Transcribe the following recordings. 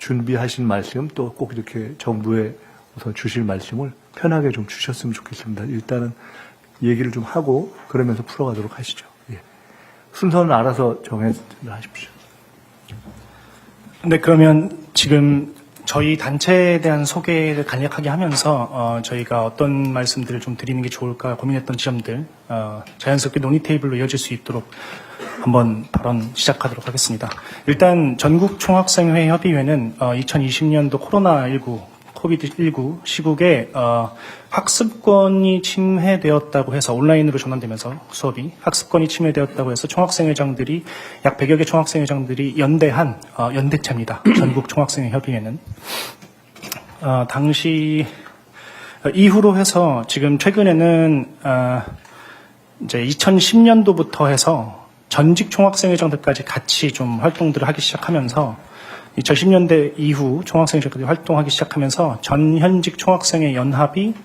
준비하신 말씀 또 꼭 이렇게 정부에 우선 주실 말씀을 편하게 좀 주셨으면 좋겠습니다. 일단은 얘기를 좀 하고 그러면서 풀어가도록 하시죠. 예. 순서는 알아서 정해하십시오. 네, 그러면 지금 저희 단체에 대한 소개를 간략하게 하면서 저희가 어떤 말씀들을 좀 드리는 게 좋을까 고민했던 지점들 자연스럽게 논의 테이블로 이어질 수 있도록 한번 발언 시작하도록 하겠습니다. 일단 전국 총학생회 협의회는 2020년도 코로나19 코비드19 시국에 학습권이 침해되었다고 해서 온라인으로 전환되면서 수업이 학습권이 침해되었다고 해서 총학생회장들이 약 100여 개 총학생회장들이 연대한 연대체입니다. 전국 총학생회 협의회는 당시 이후로 해서 지금 최근에는 이제 2010년도부터 해서 전직 총학생회장들까지 같이 좀 활동들을 하기 시작하면서 2010년대 이후 총학생회장들이 활동하기 시작하면서 전현직 총학생회 연합이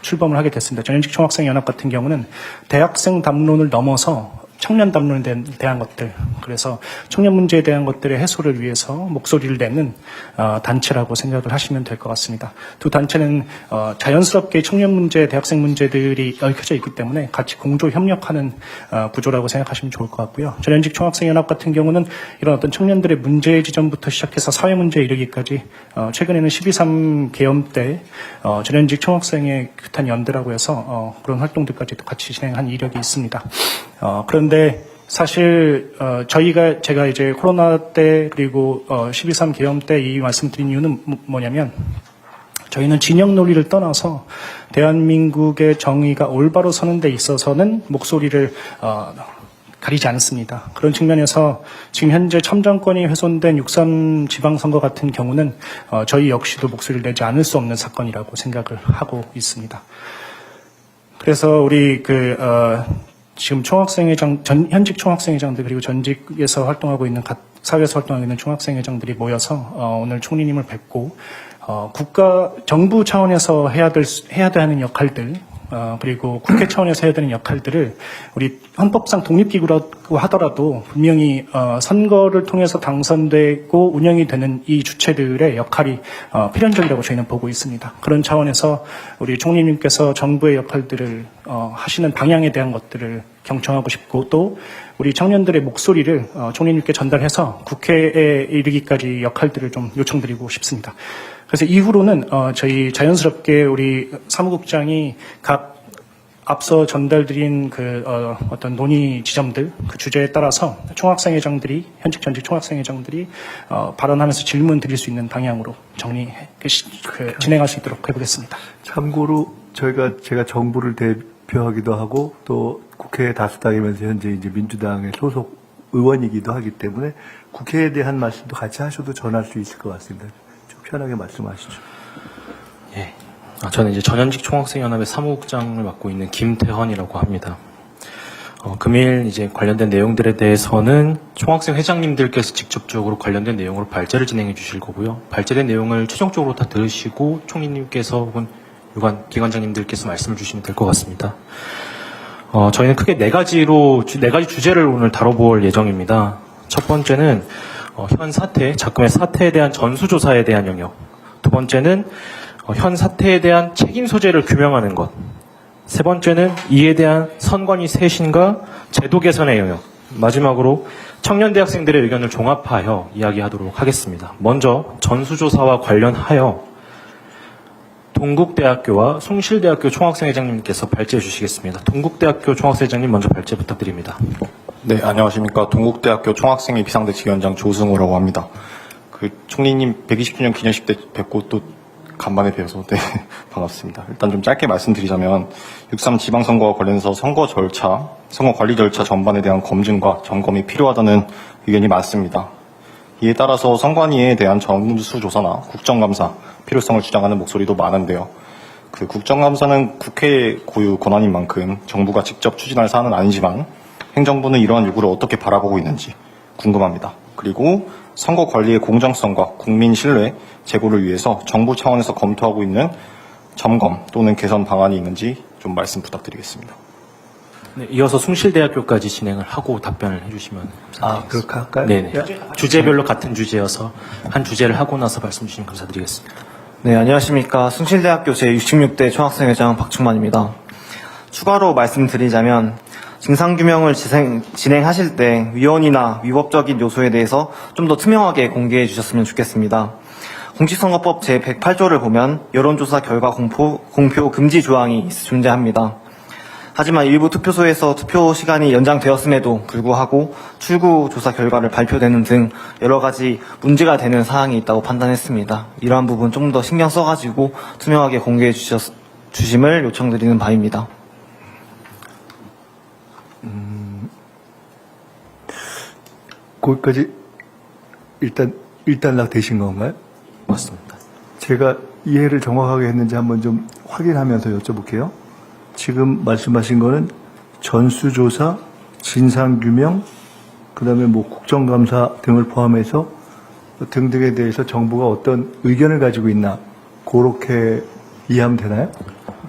출범을 하게 됐습니다. 전현직 총학생회 연합 같은 경우는 대학생 담론을 넘어서 청년 담론에 대한 것들, 그래서 청년 문제에 대한 것들의 해소를 위해서 목소리를 내는 단체라고 생각을 하시면 될 것 같습니다. 두 단체는 자연스럽게 청년 문제, 대학생 문제들이 얽혀져 있기 때문에 같이 공조 협력하는 구조라고 생각하시면 좋을 것 같고요. 전현직 총학생연합 같은 경우는 이런 어떤 청년들의 문제 지점부터 시작해서 사회 문제에 이르기까지 최근에는 12.3 계엄 때 전현직 총학생의 규탄 연대라고 해서 그런 활동들까지도 같이 진행한 이력이 있습니다. 그런데 사실 제가 이제 코로나 때 그리고 12.3 계엄 때 이 말씀드린 이유는 뭐냐면 저희는 진영 논리를 떠나서 대한민국의 정의가 올바로 서는 데 있어서는 목소리를 가리지 않습니다. 그런 측면에서 지금 현재 참정권이 훼손된 6.3 지방선거 같은 경우는 저희 역시도 목소리를 내지 않을 수 없는 사건이라고 생각을 하고 있습니다. 그래서 우리 지금 현직 총학생회장들 그리고 전직에서 활동하고 있는 사회에서 활동하고 있는 총학생회장들이 모여서 오늘 총리님을 뵙고 정부 차원에서 해야 되는 역할들 그리고 국회 차원에서 해야 되는 역할들을 우리 헌법상 독립기구라고 하더라도 분명히 선거를 통해서 당선되고 운영이 되는 이 주체들의 역할이 필연적이라고 저희는 보고 있습니다. 그런 차원에서 우리 총리님께서 정부의 역할들을 하시는 방향에 대한 것들을 경청하고 싶고 또 우리 청년들의 목소리를 총리님께 전달해서 국회에 이르기까지 역할들을 좀 요청드리고 싶습니다. 그래서 이후로는 저희 자연스럽게 우리 사무국장이 각 앞서 전달드린 어떤 논의 지점들 그 주제에 따라서 총학생회장들이 현직 전직 총학생회장들이 발언하면서 질문 드릴 수 있는 방향으로 진행할 수 있도록 해보겠습니다. 참고로 제가 정부를 대표하기도 하고 또 국회 다수당이면서 현재 이제 민주당의 소속 의원이기도 하기 때문에 국회에 대한 말씀도 같이 하셔도 전할 수 있을 것 같습니다. 좀 편하게 말씀하시죠. 예. 저는 이제 전현직 총학생연합의 사무국장을 맡고 있는 김태헌이라고 합니다. 금일 이제 관련된 내용들에 대해서는 총학생 회장님들께서 직접적으로 관련된 내용으로 발제를 진행해 주실 거고요. 발제된 내용을 최종적으로 다 들으시고 총리님께서 혹은 유관 기관장님들께서 말씀을 주시면 될 것 같습니다. 저희는 크게 네 가지 주제를 오늘 다뤄볼 예정입니다. 첫 번째는 현 사태, 작금의 사태에 대한 전수조사에 대한 영역. 두 번째는 현 사태에 대한 책임 소재를 규명하는 것. 세 번째는 이에 대한 선관위 쇄신과 제도 개선의 영역. 마지막으로 청년 대학생들의 의견을 종합하여 이야기하도록 하겠습니다. 먼저 전수조사와 관련하여 동국대학교와 숭실대학교 총학생회장님께서 발제해 주시겠습니다. 동국대학교 총학생회장님 먼저 발제 부탁드립니다. 네, 안녕하십니까. 동국대학교 총학생회 비상대책위원장 조승우라고 합니다. 총리님 120주년 기념식 때 뵙고 또 간만에 뵈어서 네, 반갑습니다. 일단 좀 짧게 말씀드리자면 6.3 지방선거와 관련해서 선거 관리 절차 전반에 대한 검증과 점검이 필요하다는 의견이 많습니다. 이에 따라서 선관위에 대한 전수조사나 국정감사 필요성을 주장하는 목소리도 많은데요. 국정감사는 국회 고유 권한인 만큼 정부가 직접 추진할 사안은 아니지만 행정부는 이러한 요구를 어떻게 바라보고 있는지 궁금합니다. 그리고 선거 관리의 공정성과 국민 신뢰 제고를 위해서 정부 차원에서 검토하고 있는 점검 또는 개선 방안이 있는지 좀 말씀 부탁드리겠습니다. 네, 이어서 숭실대학교까지 진행을 하고 답변을 해주시면 감사드리겠습니다. 그렇게 할까요? 네네. 야, 주제별로 같은 주제여서 한 주제를 하고 나서 말씀 주시면 감사드리겠습니다. 네, 안녕하십니까. 숭실대학교 제66대 총학생회장 박충만입니다. 추가로 말씀드리자면 진상규명을 진행하실 때 위헌이나 위법적인 요소에 대해서 좀 더 투명하게 공개해 주셨으면 좋겠습니다. 공직선거법 제108조를 보면 여론조사 결과 공표 금지 조항이 존재합니다. 하지만 일부 투표소에서 투표 시간이 연장되었음에도 불구하고 출구 조사 결과를 발표되는 등 여러 가지 문제가 되는 사항이 있다고 판단했습니다. 이러한 부분 좀 더 신경 써가지고 투명하게 공개해 주심을 요청드리는 바입니다. 거기까지 일단락 되신 건가요? 맞습니다. 제가 이해를 정확하게 했는지 한번 좀 확인하면서 여쭤볼게요. 지금 말씀하신 거는 전수조사, 진상규명, 그다음에 뭐 국정감사 등을 포함해서 등등에 대해서 정부가 어떤 의견을 가지고 있나 그렇게 이해하면 되나요?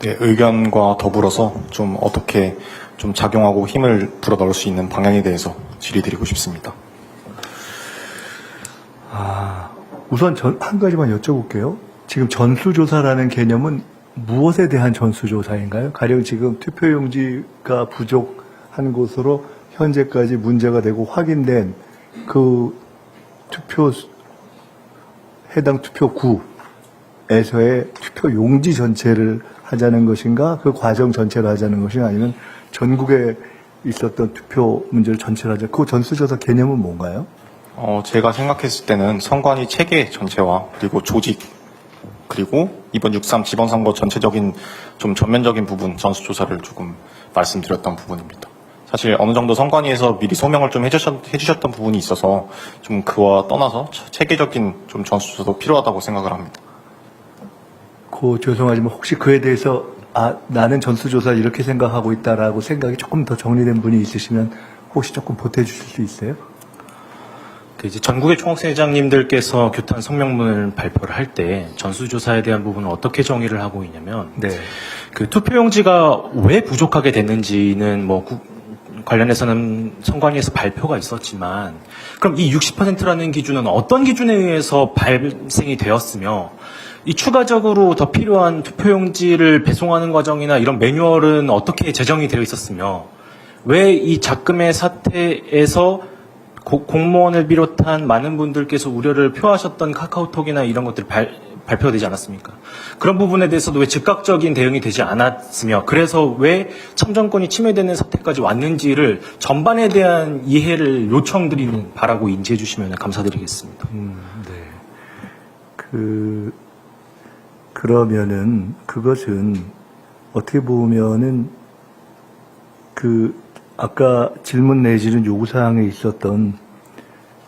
네, 의견과 더불어서 좀 어떻게 좀 작용하고 힘을 불어넣을 수 있는 방향에 대해서 질의드리고 싶습니다. 우선 한 가지만 여쭤볼게요. 지금 전수조사라는 개념은 무엇에 대한 전수조사인가요? 가령 지금 투표용지가 부족한 곳으로 현재까지 문제가 되고 확인된 그 해당 투표구에서의 투표용지 전체를 하자는 것인가? 그 과정 전체를 하자는 것인가? 아니면 전국에 있었던 투표 문제를 전체를 하자. 그 전수조사 개념은 뭔가요? 제가 생각했을 때는 선관위 체계 전체와 그리고 조직 그리고 이번 6.3 지방선거 전체적인 좀 전면적인 부분 전수조사를 조금 말씀드렸던 부분입니다. 사실 어느 정도 선관위에서 미리 소명을 좀 해주셨던 부분이 있어서 좀 그와 떠나서 체계적인 좀 전수조사도 필요하다고 생각을 합니다. 죄송하지만 혹시 그에 대해서 나는 전수조사 이렇게 생각하고 있다라고 생각이 조금 더 정리된 분이 있으시면 혹시 조금 보태주실 수 있어요? 이제 전국의 총학생회장님들께서 규탄 성명문을 발표를 할 때 전수조사에 대한 부분을 어떻게 정의를 하고 있냐면 네. 그 투표용지가 왜 부족하게 됐는지는 뭐 관련해서는 선관위에서 발표가 있었지만 그럼 이 60%라는 기준은 어떤 기준에 의해서 발생이 되었으며 이 추가적으로 더 필요한 투표용지를 배송하는 과정이나 이런 매뉴얼은 어떻게 제정이 되어 있었으며 왜 이 작금의 사태에서 공무원을 비롯한 많은 분들께서 우려를 표하셨던 카카오톡이나 이런 것들이 발표가 되지 않았습니까? 그런 부분에 대해서도 왜 즉각적인 대응이 되지 않았으며 그래서 왜 참정권이 침해되는 사태까지 왔는지를 전반에 대한 이해를 요청드리는 바라고 인지해 주시면 감사드리겠습니다. 네. 그러면은 그것은 어떻게 보면은 아까 질문 내지는 요구사항에 있었던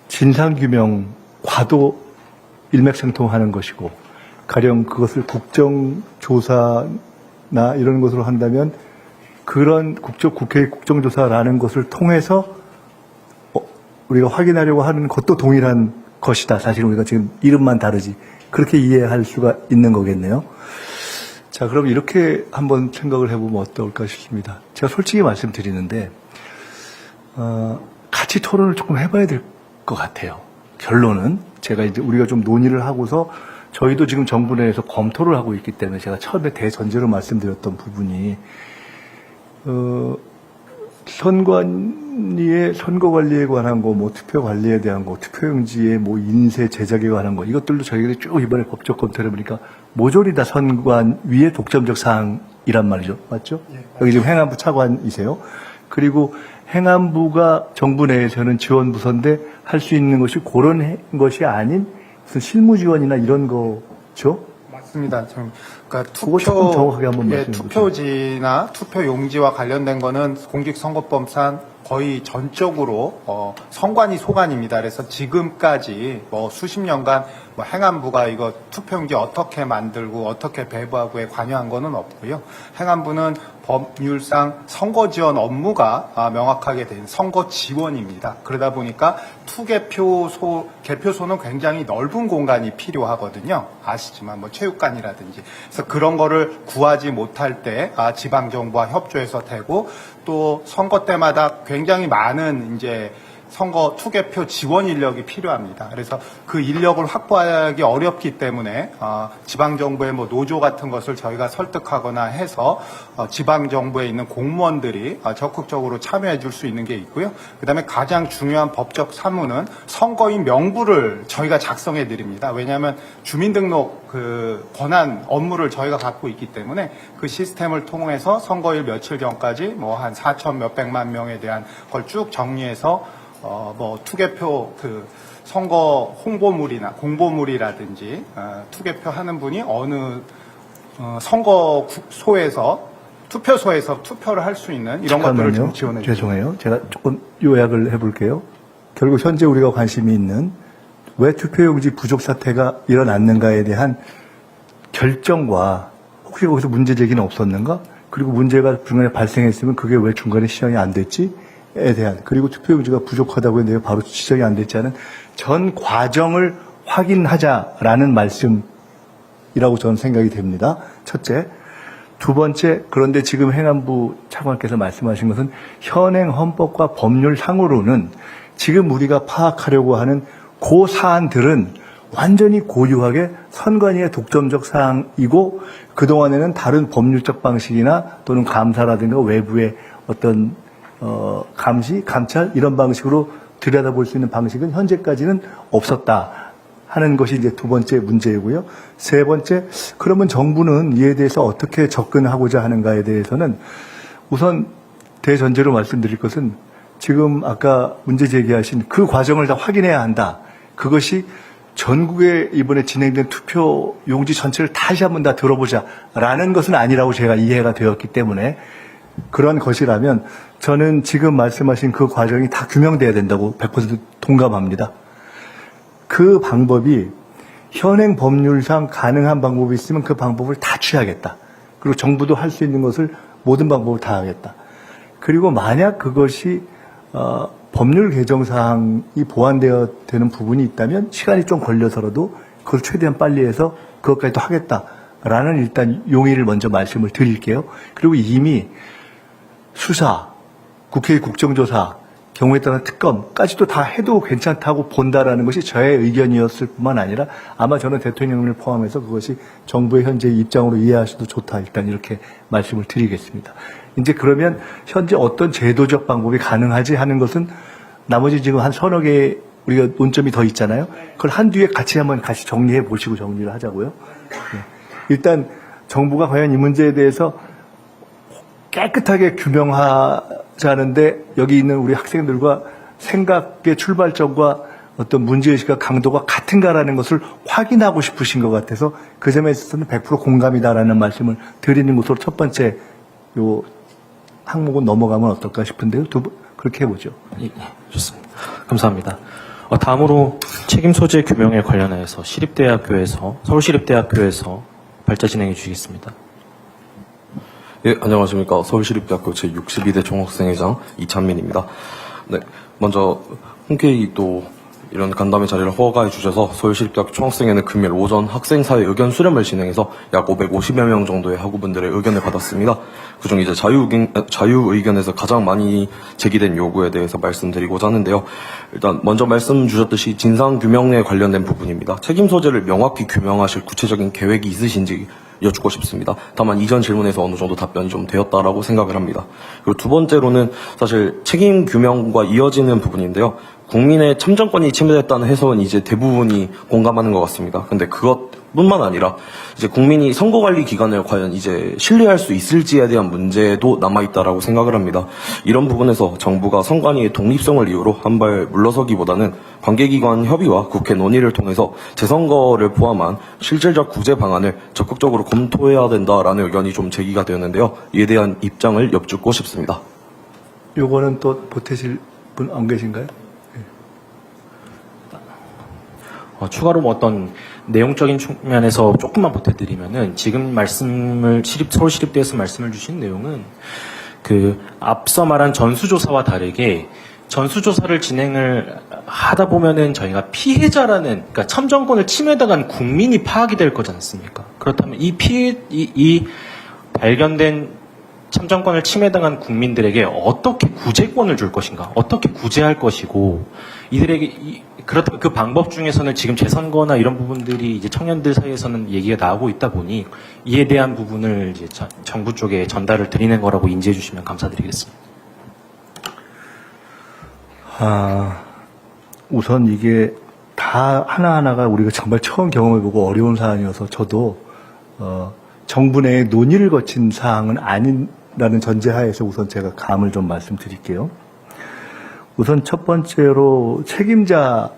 진상규명과도 일맥상통하는 것이고, 가령 그것을 국정조사나 이런 것으로 한다면 그런 국회의 국정조사라는 것을 통해서 우리가 확인하려고 하는 것도 동일한 것이다. 사실 우리가 지금 이름만 다르지. 그렇게 이해할 수가 있는 거겠네요. 자, 그럼 이렇게 한번 생각을 해보면 어떨까 싶습니다. 제가 솔직히 말씀드리는데, 같이 토론을 조금 해봐야 될 것 같아요. 결론은 제가 이제 우리가 좀 논의를 하고서 저희도 지금 정부 내에서 검토를 하고 있기 때문에 제가 처음에 대전제로 말씀드렸던 부분이 선관위의 선거 관리에 관한 거, 뭐 투표 관리에 대한 거, 투표용지의 뭐 인쇄 제작에 관한 거, 이것들도 저희들이 쭉 이번에 법적 검토를 해보니까 모조리 다 선관위의 독점적 사항이란 말이죠. 맞죠? 여기 지금 행안부 차관이세요. 그리고 행안부가 정부 내에서는 지원부서인데 할 수 있는 것이 그런 것이 아닌 무슨 실무 지원이나 이런 거죠? 맞습니다. 그러니까 그거 조금 정확하게 한번 말씀해 주세요. 투표지나 투표용지와 관련된 거는 공직선거법상 거의 전적으로 선관위 소관입니다. 그래서 지금까지 뭐 수십 년간 뭐 행안부가 이거 투표용지 어떻게 만들고 어떻게 배부하고에 관여한 거는 없고요. 행안부는 법률상 선거 지원 업무가 명확하게 된 선거 지원입니다. 그러다 보니까 개표소는 굉장히 넓은 공간이 필요하거든요. 아시지만 뭐 체육관이라든지. 그래서 그런 거를 구하지 못할 때 지방정부와 협조해서 되고 또 선거 때마다 굉장히 많은 이제 선거 투개표 지원 인력이 필요합니다. 그래서 그 인력을 확보하기 어렵기 때문에 지방정부의 뭐 노조 같은 것을 저희가 설득하거나 해서 지방정부에 있는 공무원들이 적극적으로 참여해 줄 수 있는 게 있고요. 그다음에 가장 중요한 법적 사무는 선거인 명부를 저희가 작성해 드립니다. 왜냐하면 주민등록 그 권한 업무를 저희가 갖고 있기 때문에 그 시스템을 통해서 선거일 며칠 전까지 뭐 한 4천 몇백만 명에 대한 걸 쭉 정리해서 뭐 투개표 그 선거 홍보물이나 공보물이라든지 투개표 하는 분이 어느 선거소에서 투표소에서 투표를 할 수 있는 이런 것들을 좀 지원해 주세요. 죄송해요. 제가 조금 요약을 해볼게요. 결국 현재 우리가 관심이 있는 왜 투표용지 부족 사태가 일어났는가에 대한 결정과 혹시 거기서 문제 제기는 없었는가? 그리고 문제가 중간에 발생했으면 그게 왜 중간에 시정이 안 됐지? 에 대한 그리고 투표용지가 부족하다고 했는데 바로 지적이 안 됐지 않은 전 과정을 확인하자라는 말씀이라고 저는 생각이 됩니다. 첫째. 두 번째, 그런데 지금 행안부 차관께서 말씀하신 것은 현행 헌법과 법률상으로는 지금 우리가 파악하려고 하는 그 사안들은 완전히 고유하게 선관위의 독점적 사항이고 그동안에는 다른 법률적 방식이나 또는 감사라든가 외부의 어떤 감시, 감찰 이런 방식으로 들여다볼 수 있는 방식은 현재까지는 없었다 하는 것이 이제 두 번째 문제이고요. 세 번째, 그러면 정부는 이에 대해서 어떻게 접근하고자 하는가에 대해서는 우선 대전제로 말씀드릴 것은 지금 아까 문제 제기하신 그 과정을 다 확인해야 한다. 그것이 전국에 이번에 진행된 투표 용지 전체를 다시 한번 다 들어보자라는 것은 아니라고 제가 이해가 되었기 때문에 그런 것이라면 저는 지금 말씀하신 그 과정이 다 규명돼야 된다고 100% 동감합니다. 그 방법이 현행 법률상 가능한 방법이 있으면 그 방법을 다 취하겠다. 그리고 정부도 할 수 있는 것을 모든 방법을 다 하겠다. 그리고 만약 그것이 법률 개정 사항이 보완되어 되는 부분이 있다면 시간이 좀 걸려서라도 그걸 최대한 빨리 해서 그것까지도 하겠다라는 일단 용의를 먼저 말씀을 드릴게요. 그리고 이미 수사, 국회의 국정조사, 경우에 따른 특검까지도 다 해도 괜찮다고 본다라는 것이 저의 의견이었을 뿐만 아니라 아마 저는 대통령을 포함해서 그것이 정부의 현재 입장으로 이해하셔도 좋다. 일단 이렇게 말씀을 드리겠습니다. 이제 그러면 현재 어떤 제도적 방법이 가능하지 하는 것은 나머지 지금 한 서너 개의 우리가 논점이 더 있잖아요. 그걸 한 뒤에 같이 한번 같이 정리해 보시고 정리를 하자고요. 네. 일단 정부가 과연 이 문제에 대해서 깨끗하게 규명하자는데 여기 있는 우리 학생들과 생각의 출발점과 어떤 문제의식과 강도가 같은가라는 것을 확인하고 싶으신 것 같아서 그 점에 있어서는 100% 공감이다라는 말씀을 드리는 것으로 첫 번째 요 항목은 넘어가면 어떨까 싶은데요. 그렇게 해보죠. 예, 좋습니다. 감사합니다. 다음으로 책임 소재 규명에 관련해서 서울시립대학교에서 발제 진행해 주시겠습니다. 예, 안녕하십니까. 서울시립대학교 제62대 총학생회장 이찬민입니다. 네, 먼저 흔쾌히 또 이런 간담회 자리를 허가해 주셔서 서울시립대학교 총학생회는 금요일 오전 학생사회 의견 수렴을 진행해서 약 550여 명 정도의 학우분들의 의견을 받았습니다. 그중 이제 자유의견에서 가장 많이 제기된 요구에 대해서 말씀드리고자 하는데요. 일단 먼저 말씀 주셨듯이 진상규명에 관련된 부분입니다. 책임 소재를 명확히 규명하실 구체적인 계획이 있으신지 여쭙고 싶습니다. 다만 이전 질문에서 어느 정도 답변이 좀 되었다라고 생각을 합니다. 그리고 두 번째로는 사실 책임 규명과 이어지는 부분인데요. 국민의 참정권이 침해됐다는 해석은 이제 대부분이 공감하는 것 같습니다. 근데 그것뿐만 아니라 이제 국민이 선거관리 기관을 과연 이제 신뢰할 수 있을지에 대한 문제도 남아있다라고 생각을 합니다. 이런 부분에서 정부가 선관위의 독립성을 이유로 한 발 물러서기보다는 관계기관 협의와 국회 논의를 통해서 재선거를 포함한 실질적 구제 방안을 적극적으로 검토해야 된다라는 의견이 좀 제기가 되었는데요. 이에 대한 입장을 여쭙고 싶습니다. 요거는 또 보태실 분 안 계신가요? 추가로 뭐 어떤 내용적인 측면에서 조금만 보태드리면은 지금 서울시립대에서 말씀을 주신 내용은 그 앞서 말한 전수조사와 다르게 전수조사를 진행을 하다 보면은 저희가 피해자라는, 그러니까 참정권을 침해당한 국민이 파악이 될 거지 않습니까? 그렇다면 이 발견된 참정권을 침해당한 국민들에게 어떻게 구제권을 줄 것인가, 어떻게 구제할 것이고, 이들에게 그렇다면 그 방법 중에서는 지금 재선거나 이런 부분들이 이제 청년들 사이에서는 얘기가 나오고 있다 보니 이에 대한 부분을 이제 정부 쪽에 전달을 드리는 거라고 인지해 주시면 감사드리겠습니다. 우선 이게 다 하나하나가 우리가 정말 처음 경험해보고 어려운 사안이어서 저도 정부 내에 논의를 거친 사항은 아니라는 전제하에서 우선 제가 감을 좀 말씀드릴게요. 우선 첫 번째로 책임자의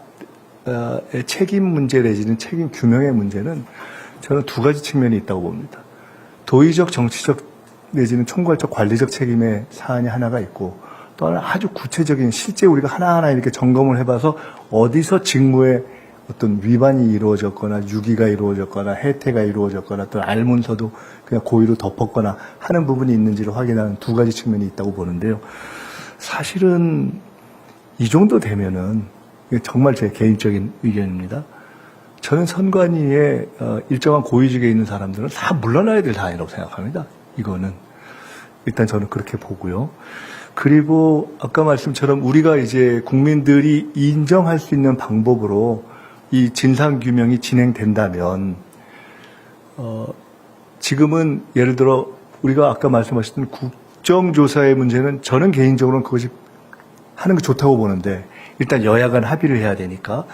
책임 문제 내지는 책임 규명의 문제는 저는 두 가지 측면이 있다고 봅니다. 도의적, 정치적 내지는 총괄적, 관리적 책임의 사안이 하나가 있고, 또 하나 아주 구체적인 실제 우리가 하나하나 이렇게 점검을 해봐서 어디서 직무에 어떤 위반이 이루어졌거나 유기가 이루어졌거나 해태가 이루어졌거나 또 알문서도 그냥 고의로 덮었거나 하는 부분이 있는지를 확인하는 두 가지 측면이 있다고 보는데요. 사실은 이 정도 되면은 정말 제 개인적인 의견입니다. 저는 선관위에 일정한 고위직에 있는 사람들은 다 물러나야 될 사안이라고 생각합니다. 이거는 일단 저는 그렇게 보고요. 그리고 아까 말씀처럼 우리가 이제 국민들이 인정할 수 있는 방법으로 이 진상규명이 진행된다면 지금은 예를 들어 우리가 아까 말씀하셨던 국정조사의 문제는 저는 개인적으로는 그것이 하는 게 좋다고 보는데 일단 여야 간 합의를 해야 되니까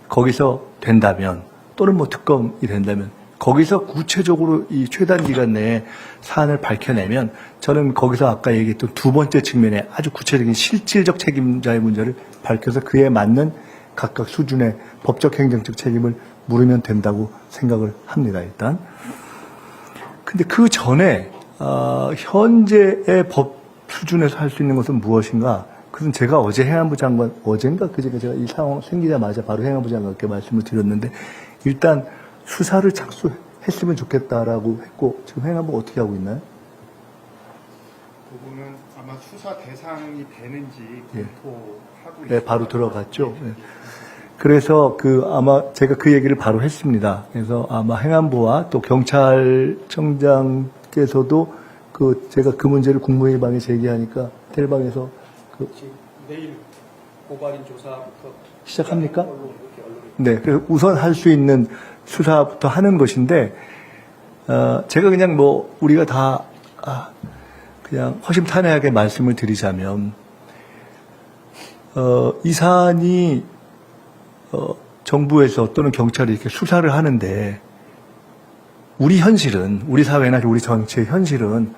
거기서 된다면 또는 뭐 특검이 된다면 거기서 구체적으로 이 최단 기간 내에 사안을 밝혀내면 저는 거기서 아까 얘기했던 두 번째 측면에 아주 구체적인 실질적 책임자의 문제를 밝혀서 그에 맞는 각각 수준의 법적 행정적 책임을 물으면 된다고 생각을 합니다. 일단. 근데 그 전에 현재의 법 수준에서 할 수 있는 것은 무엇인가? 그것은 제가 어제 행안부 장관, 어젠가 그제가 제가 이 상황 생기자마자 바로 행안부 장관께 말씀을 드렸는데 일단 수사를 착수했으면 좋겠다라고 했고 지금 행안부가 어떻게 하고 있나요? 그분은 아마 수사 대상이 되는지 검토하고 있습니다. 네, 바로 들어갔죠. 네. 그래서 아마 제가 그 얘기를 바로 했습니다. 그래서 아마 행안부와 또 경찰청장께서도 제가 그 문제를 국무회의방에 제기하니까 텔방에서 내일 고발인 조사부터 시작합니까? 네, 그래서 우선 할 수 있는 수사부터 하는 것인데 제가 그냥 뭐 우리가 다 그냥 허심탄회하게 말씀을 드리자면 이 사안이 정부에서 또는 경찰이 이렇게 수사를 하는데 우리 현실은 우리 사회나 우리 정치의 현실은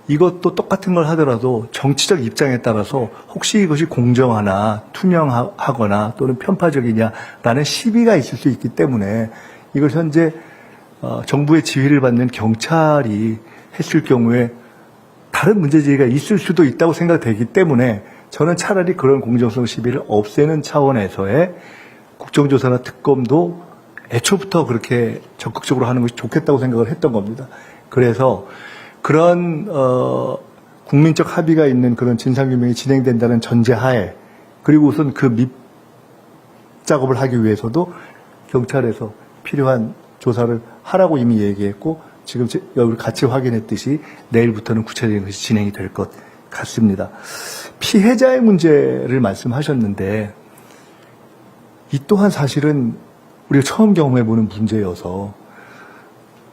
이것도 똑같은 걸 하더라도 정치적 입장에 따라서 혹시 이것이 공정하나 투명하거나 또는 편파적이냐라는 시비가 있을 수 있기 때문에 이걸 현재 정부의 지휘를 받는 경찰이 했을 경우에 다른 문제제기가 있을 수도 있다고 생각되기 때문에 저는 차라리 그런 공정성 시비를 없애는 차원에서의 국정조사나 특검도 애초부터 그렇게 적극적으로 하는 것이 좋겠다고 생각을 했던 겁니다. 그래서 그런 국민적 합의가 있는 그런 진상규명이 진행된다는 전제하에 그리고 우선 그 밑작업을 하기 위해서도 경찰에서 필요한 조사를 하라고 이미 얘기했고 지금 여기 같이 확인했듯이 내일부터는 구체적인 것이 진행이 될 것 같습니다. 피해자의 문제를 말씀하셨는데 이 또한 사실은 우리가 처음 경험해보는 문제여서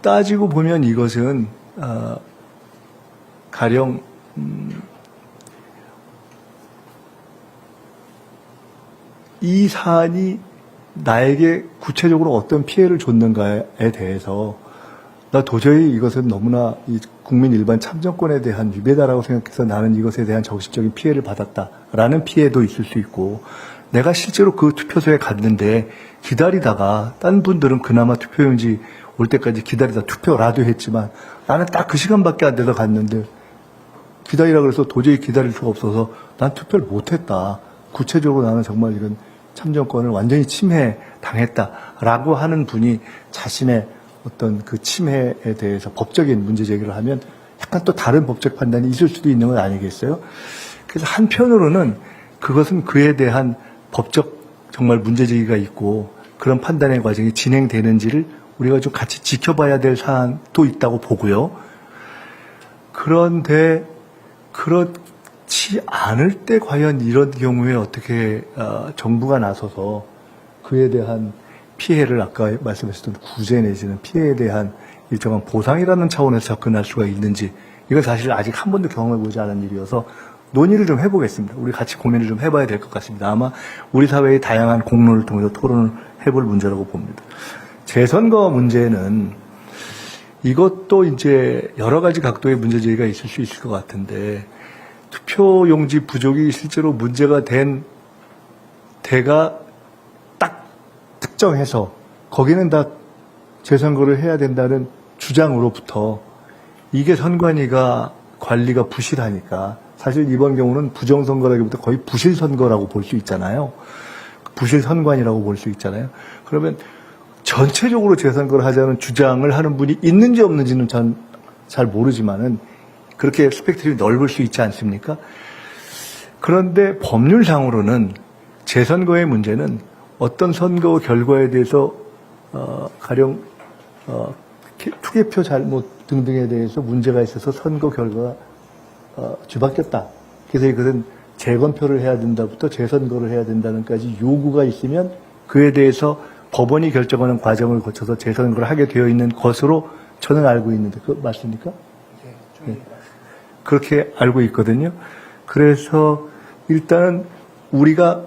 따지고 보면 이것은 가령 이 사안이 나에게 구체적으로 어떤 피해를 줬는가에 대해서 나 도저히 이것은 너무나 이 국민 일반 참정권에 대한 위배다라고 생각해서 나는 이것에 대한 정신적인 피해를 받았다라는 피해도 있을 수 있고 내가 실제로 그 투표소에 갔는데 기다리다가 딴 분들은 그나마 투표용지 올 때까지 기다리다 투표라도 했지만 나는 딱 그 시간밖에 안 돼서 갔는데 기다리라 그래서 도저히 기다릴 수가 없어서 난 투표를 못했다. 구체적으로 나는 정말 이건 참정권을 완전히 침해당했다라고 하는 분이 자신의 어떤 그 침해에 대해서 법적인 문제 제기를 하면 약간 또 다른 법적 판단이 있을 수도 있는 건 아니겠어요? 그래서 한편으로는 그것은 그에 대한 법적 정말 문제 제기가 있고 그런 판단의 과정이 진행되는지를 우리가 좀 같이 지켜봐야 될 사안도 있다고 보고요. 그런데 그렇지 않을 때 과연 이런 경우에 어떻게 정부가 나서서 그에 대한 피해를 아까 말씀하셨던 구제 내지는 피해에 대한 일정한 보상이라는 차원에서 접근할 수가 있는지 이건 사실 아직 한 번도 경험해보지 않은 일이어서 논의를 좀 해보겠습니다. 우리 같이 고민을 좀 해봐야 될 것 같습니다. 아마 우리 사회의 다양한 공론을 통해서 토론을 해볼 문제라고 봅니다. 재선거 문제는 이것도 이제 여러 가지 각도의 문제 제기가 있을 수 있을 것 같은데 투표용지 부족이 실제로 문제가 된 데가 딱 특정해서 거기는 다 재선거를 해야 된다는 주장으로부터 이게 선관위가 관리가 부실하니까 사실 이번 경우는 부정선거라기보다 거의 부실선거라고 볼 수 있잖아요. 부실선관이라고 볼 수 있잖아요. 그러면 전체적으로 재선거를 하자는 주장을 하는 분이 있는지 없는지는 전 잘 모르지만은 그렇게 스펙트럼이 넓을 수 있지 않습니까? 그런데 법률상으로는 재선거의 문제는 어떤 선거 결과에 대해서 가령 투개표 잘못 등등에 대해서 문제가 있어서 선거 결과가 뒤바뀌었다. 그래서 이것은 재검표를 해야 된다부터 재선거를 해야 된다는까지 요구가 있으면 그에 대해서 법원이 결정하는 과정을 거쳐서 재선거를 하게 되어 있는 것으로 저는 알고 있는데 그거 맞습니까? 네. 그렇게 알고 있거든요. 그래서 일단은 우리가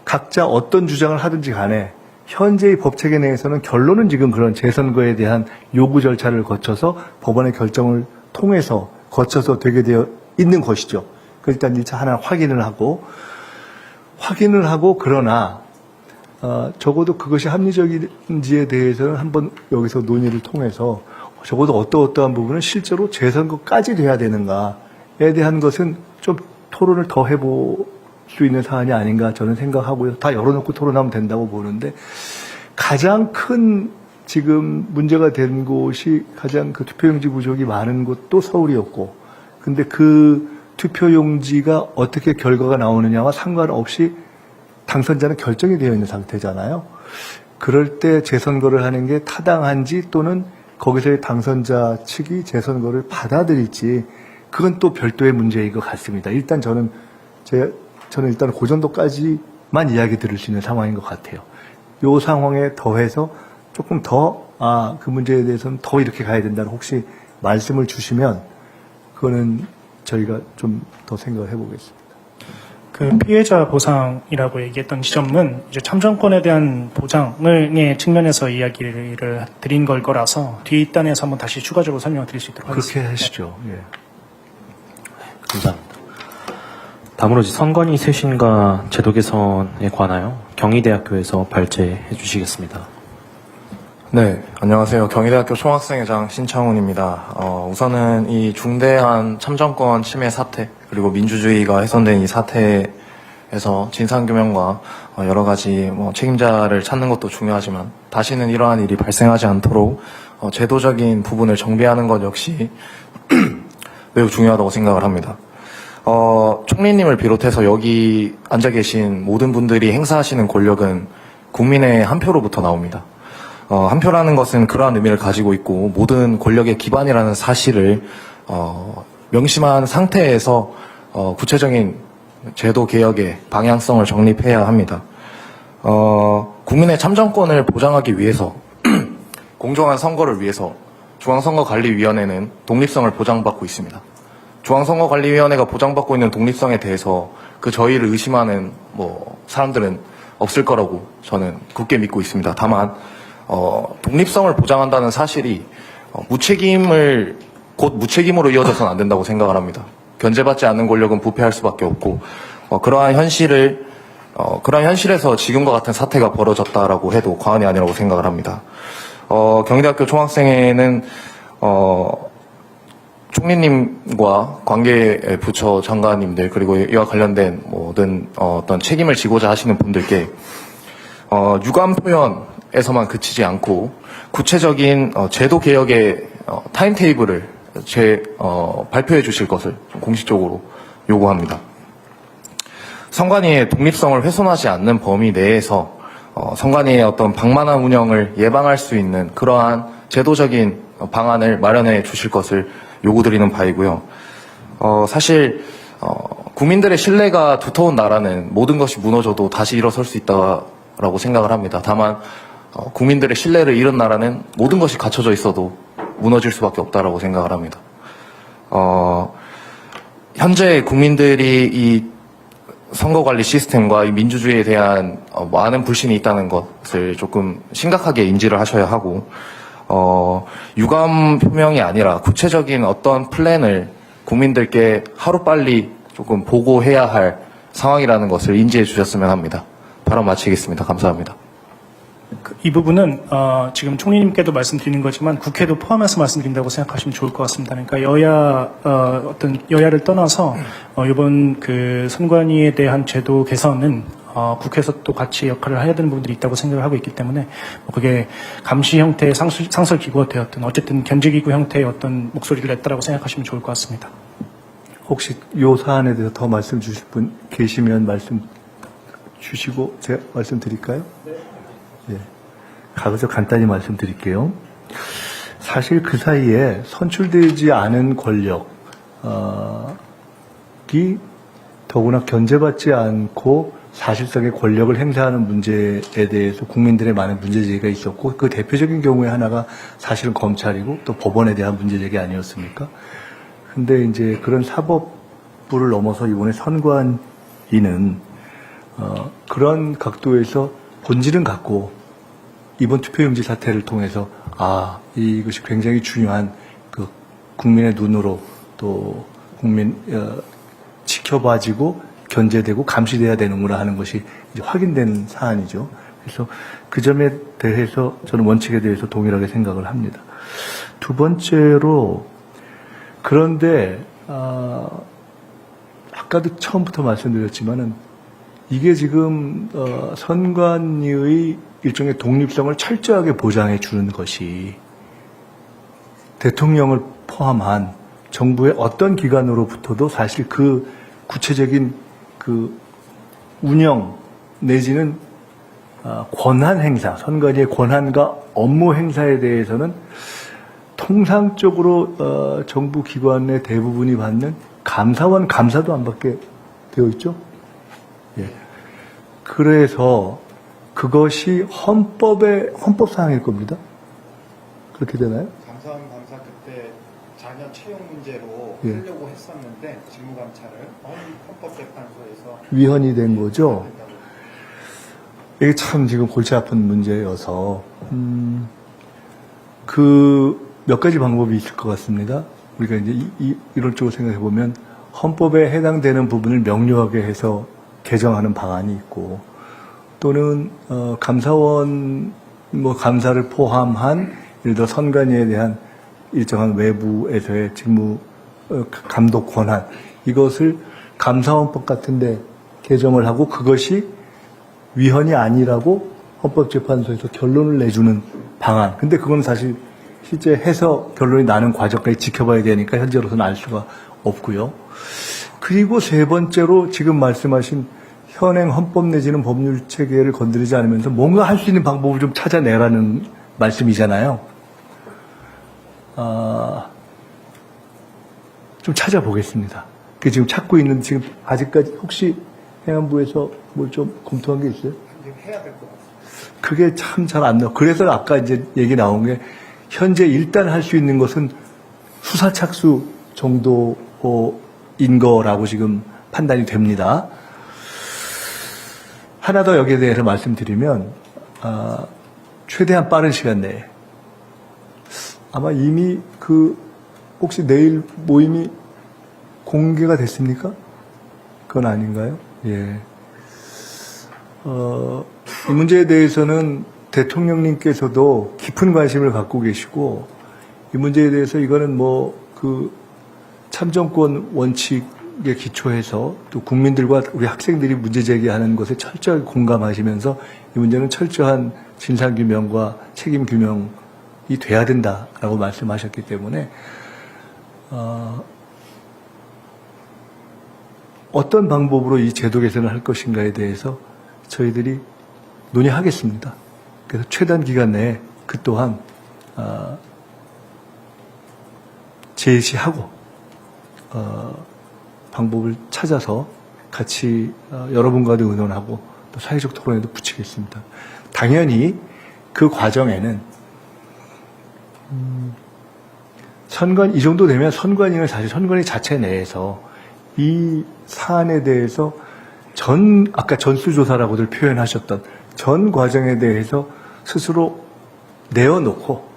각자 어떤 주장을 하든지 간에 현재의 법체계 내에서는 결론은 지금 그런 재선거에 대한 요구 절차를 거쳐서 법원의 결정을 통해서 거쳐서 되게 되어 있는 것이죠. 일단 1차 하나 확인을 하고 그러나 적어도 그것이 합리적인지에 대해서는 한번 여기서 논의를 통해서 적어도 어떠한 부분은 실제로 재선거까지 돼야 되는가에 대한 것은 좀 토론을 더 해볼 수 있는 사안이 아닌가 저는 생각하고요. 다 열어놓고 토론하면 된다고 보는데 가장 큰 지금 문제가 된 곳이 가장 그 투표용지 부족이 많은 곳도 서울이었고 근데 그 투표용지가 어떻게 결과가 나오느냐와 상관없이 당선자는 결정이 되어 있는 상태잖아요. 그럴 때 재선거를 하는 게 타당한지 또는 거기서의 당선자 측이 재선거를 받아들일지 그건 또 별도의 문제인 것 같습니다. 일단 저는 일단 그 정도까지만 이야기 들을 수 있는 상황인 것 같아요. 이 상황에 더해서 조금 더 그 문제에 대해서는 더 이렇게 가야 된다는 혹시 말씀을 주시면 그거는 저희가 좀 더 생각을 해보겠습니다. 그 피해자 보상이라고 얘기했던 지점은 이제 참정권에 대한 보장의 측면에서 이야기를 드린 걸 거라서 뒷단에서 한번 다시 추가적으로 설명을 드릴 수 있도록 하겠습니다. 그렇게 하시죠. 예. 감사합니다. 다음으로 이제 선관위 쇄신과 제도 개선에 관하여 경희대학교에서 발제해 주시겠습니다. 네, 안녕하세요. 경희대학교 총학생회장 신창훈입니다. 우선은 이 중대한 참정권 침해 사태, 그리고 민주주의가 훼손된 이 사태에서 진상규명과 여러 가지 책임자를 찾는 것도 중요하지만 다시는 이러한 일이 발생하지 않도록 제도적인 부분을 정비하는 것 역시 매우 중요하다고 생각을 합니다. 총리님을 비롯해서 여기 앉아 계신 모든 분들이 행사하시는 권력은 국민의 한 표로부터 나옵니다. 한 표라는 것은 그러한 의미를 가지고 있고 모든 권력의 기반이라는 사실을 명심한 상태에서 구체적인 제도 개혁의 방향성을 정립해야 합니다. 국민의 참정권을 보장하기 위해서 공정한 선거를 위해서 중앙선거관리위원회는 독립성을 보장받고 있습니다. 중앙선거관리위원회가 보장받고 있는 독립성에 대해서 그 저희를 의심하는 사람들은 없을 거라고 저는 굳게 믿고 있습니다. 다만 독립성을 보장한다는 사실이 곧 무책임으로 이어져서는 안 된다고 생각을 합니다. 견제받지 않는 권력은 부패할 수밖에 없고 그러한 현실에서 지금과 같은 사태가 벌어졌다라고 해도 과언이 아니라고 생각을 합니다. 경희대학교 총학생회는 총리님과 관계 부처 장관님들 그리고 이와 관련된 모든 어떤 책임을 지고자 하시는 분들께 유감 표현에서만 그치지 않고 구체적인 제도 개혁의 타임테이블을 발표해 주실 것을 좀 공식적으로 요구합니다. 선관위의 독립성을 훼손하지 않는 범위 내에서 선관위의 어떤 방만한 운영을 예방할 수 있는 그러한 제도적인 방안을 마련해 주실 것을 요구드리는 바이고요. 사실 국민들의 신뢰가 두터운 나라는 모든 것이 무너져도 다시 일어설 수 있다라고 생각을 합니다. 다만 국민들의 신뢰를 잃은 나라는 모든 것이 갖춰져 있어도 무너질 수밖에 없다라고 생각을 합니다. 현재 국민들이 이 선거관리 시스템과 이 민주주의에 대한 많은 불신이 있다는 것을 조금 심각하게 인지를 하셔야 하고 유감 표명이 아니라 구체적인 어떤 플랜을 국민들께 하루빨리 조금 보고해야 할 상황이라는 것을 인지해 주셨으면 합니다. 발언 마치겠습니다. 감사합니다. 이 부분은 지금 총리님께도 말씀드리는 거지만 국회도 포함해서 말씀드린다고 생각하시면 좋을 것 같습니다. 그러니까 어떤 여야를 떠나서 이번 그 선관위에 대한 제도 개선은 국회에서 또 같이 역할을 해야 되는 부분들이 있다고 생각을 하고 있기 때문에 그게 감시 형태의 상설 기구가 되었든 어쨌든 견제 기구 형태의 어떤 목소리를 냈다라고 생각하시면 좋을 것 같습니다. 혹시 이 사안에 대해서 더 말씀 주실 분 계시면 말씀 주시고 제가 말씀드릴까요? 네. 가급적 간단히 말씀드릴게요. 사실 그 사이에 선출되지 않은 권력이 더구나 견제받지 않고 사실상의 권력을 행사하는 문제에 대해서 국민들의 많은 문제제기가 있었고 그 대표적인 경우에 하나가 사실은 검찰이고 또 법원에 대한 문제제기 아니었습니까? 근데 이제 그런 사법부를 넘어서 이번에 선관위는 그런 각도에서 본질은 같고 이번 투표용지 사태를 통해서 이것이 굉장히 중요한 그 국민의 눈으로 또 지켜봐지고 견제되고 감시돼야 되는구나 하는 것이 이제 확인된 사안이죠. 그래서 그 점에 대해서 저는 원칙에 대해서 동일하게 생각을 합니다. 두 번째로 그런데 아까도 처음부터 말씀드렸지만은 이게 지금 선관위의 일종의 독립성을 철저하게 보장해 주는 것이 대통령을 포함한 정부의 어떤 기관으로부터도 사실 그 구체적인 그 운영 내지는 권한 행사, 선관위의 권한과 업무 행사에 대해서는 통상적으로 정부 기관의 대부분이 받는 감사원 감사도 안 받게 되어 있죠. 예. 그래서 그것이 헌법 사항일 겁니다. 그렇게 되나요? 감사원 감사 그때 자녀 채용 문제로 예. 하려고 했었는데 직무감찰을 헌법재판소에서 위헌이 된 거죠. 이게 참 지금 골치 아픈 문제여서 그 몇 가지 방법이 있을 것 같습니다. 우리가 이제 이런 쪽으로 생각해 보면 헌법에 해당되는 부분을 명료하게 해서 개정하는 방안이 있고 또는 감사원 감사를 포함한 예를 들어 선관위에 대한 일정한 외부에서의 직무 감독 권한 이것을 감사원법 같은데 개정을 하고 그것이 위헌이 아니라고 헌법재판소에서 결론을 내주는 방안. 근데 그건 사실 실제 해서 결론이 나는 과정까지 지켜봐야 되니까 현재로서는 알 수가 없고요. 그리고 세 번째로 지금 말씀하신 현행 헌법 내지는 법률 체계를 건드리지 않으면서 뭔가 할 수 있는 방법을 좀 찾아내라는 말씀이잖아요. 좀 찾아보겠습니다. 그 지금 찾고 있는 지금 아직까지 혹시 행안부에서 뭘 좀 검토한 게 있어요? 해야 될 것 같습니다. 그게 참 잘 안 나와. 그래서 아까 이제 얘기 나온 게 현재 일단 할 수 있는 것은 수사 착수 정도인 거라고 지금 판단이 됩니다. 하나 더 여기에 대해서 말씀드리면 최대한 빠른 시간 내에 아마 이미 혹시 내일 모임이 공개가 됐습니까? 그건 아닌가요? 예. 이 문제에 대해서는 대통령님께서도 깊은 관심을 갖고 계시고 이 문제에 대해서 이거는 참정권 원칙 기초해서 또 국민들과 우리 학생들이 문제 제기하는 것에 철저히 공감하시면서 이 문제는 철저한 진상규명과 책임규명이 돼야 된다라고 말씀하셨기 때문에 어떤 방법으로 이 제도 개선을 할 것인가에 대해서 저희들이 논의하겠습니다. 그래서 최단 기간 내에 그 또한 제시하고 방법을 찾아서 같이 여러분과도 의논하고 또 사회적 토론에도 붙이겠습니다. 당연히 그 과정에는 선관 이 정도 되면 선관위는 사실 선관위 자체 내에서 이 사안에 대해서 아까 전수조사라고들 표현하셨던 전 과정에 대해서 스스로 내어놓고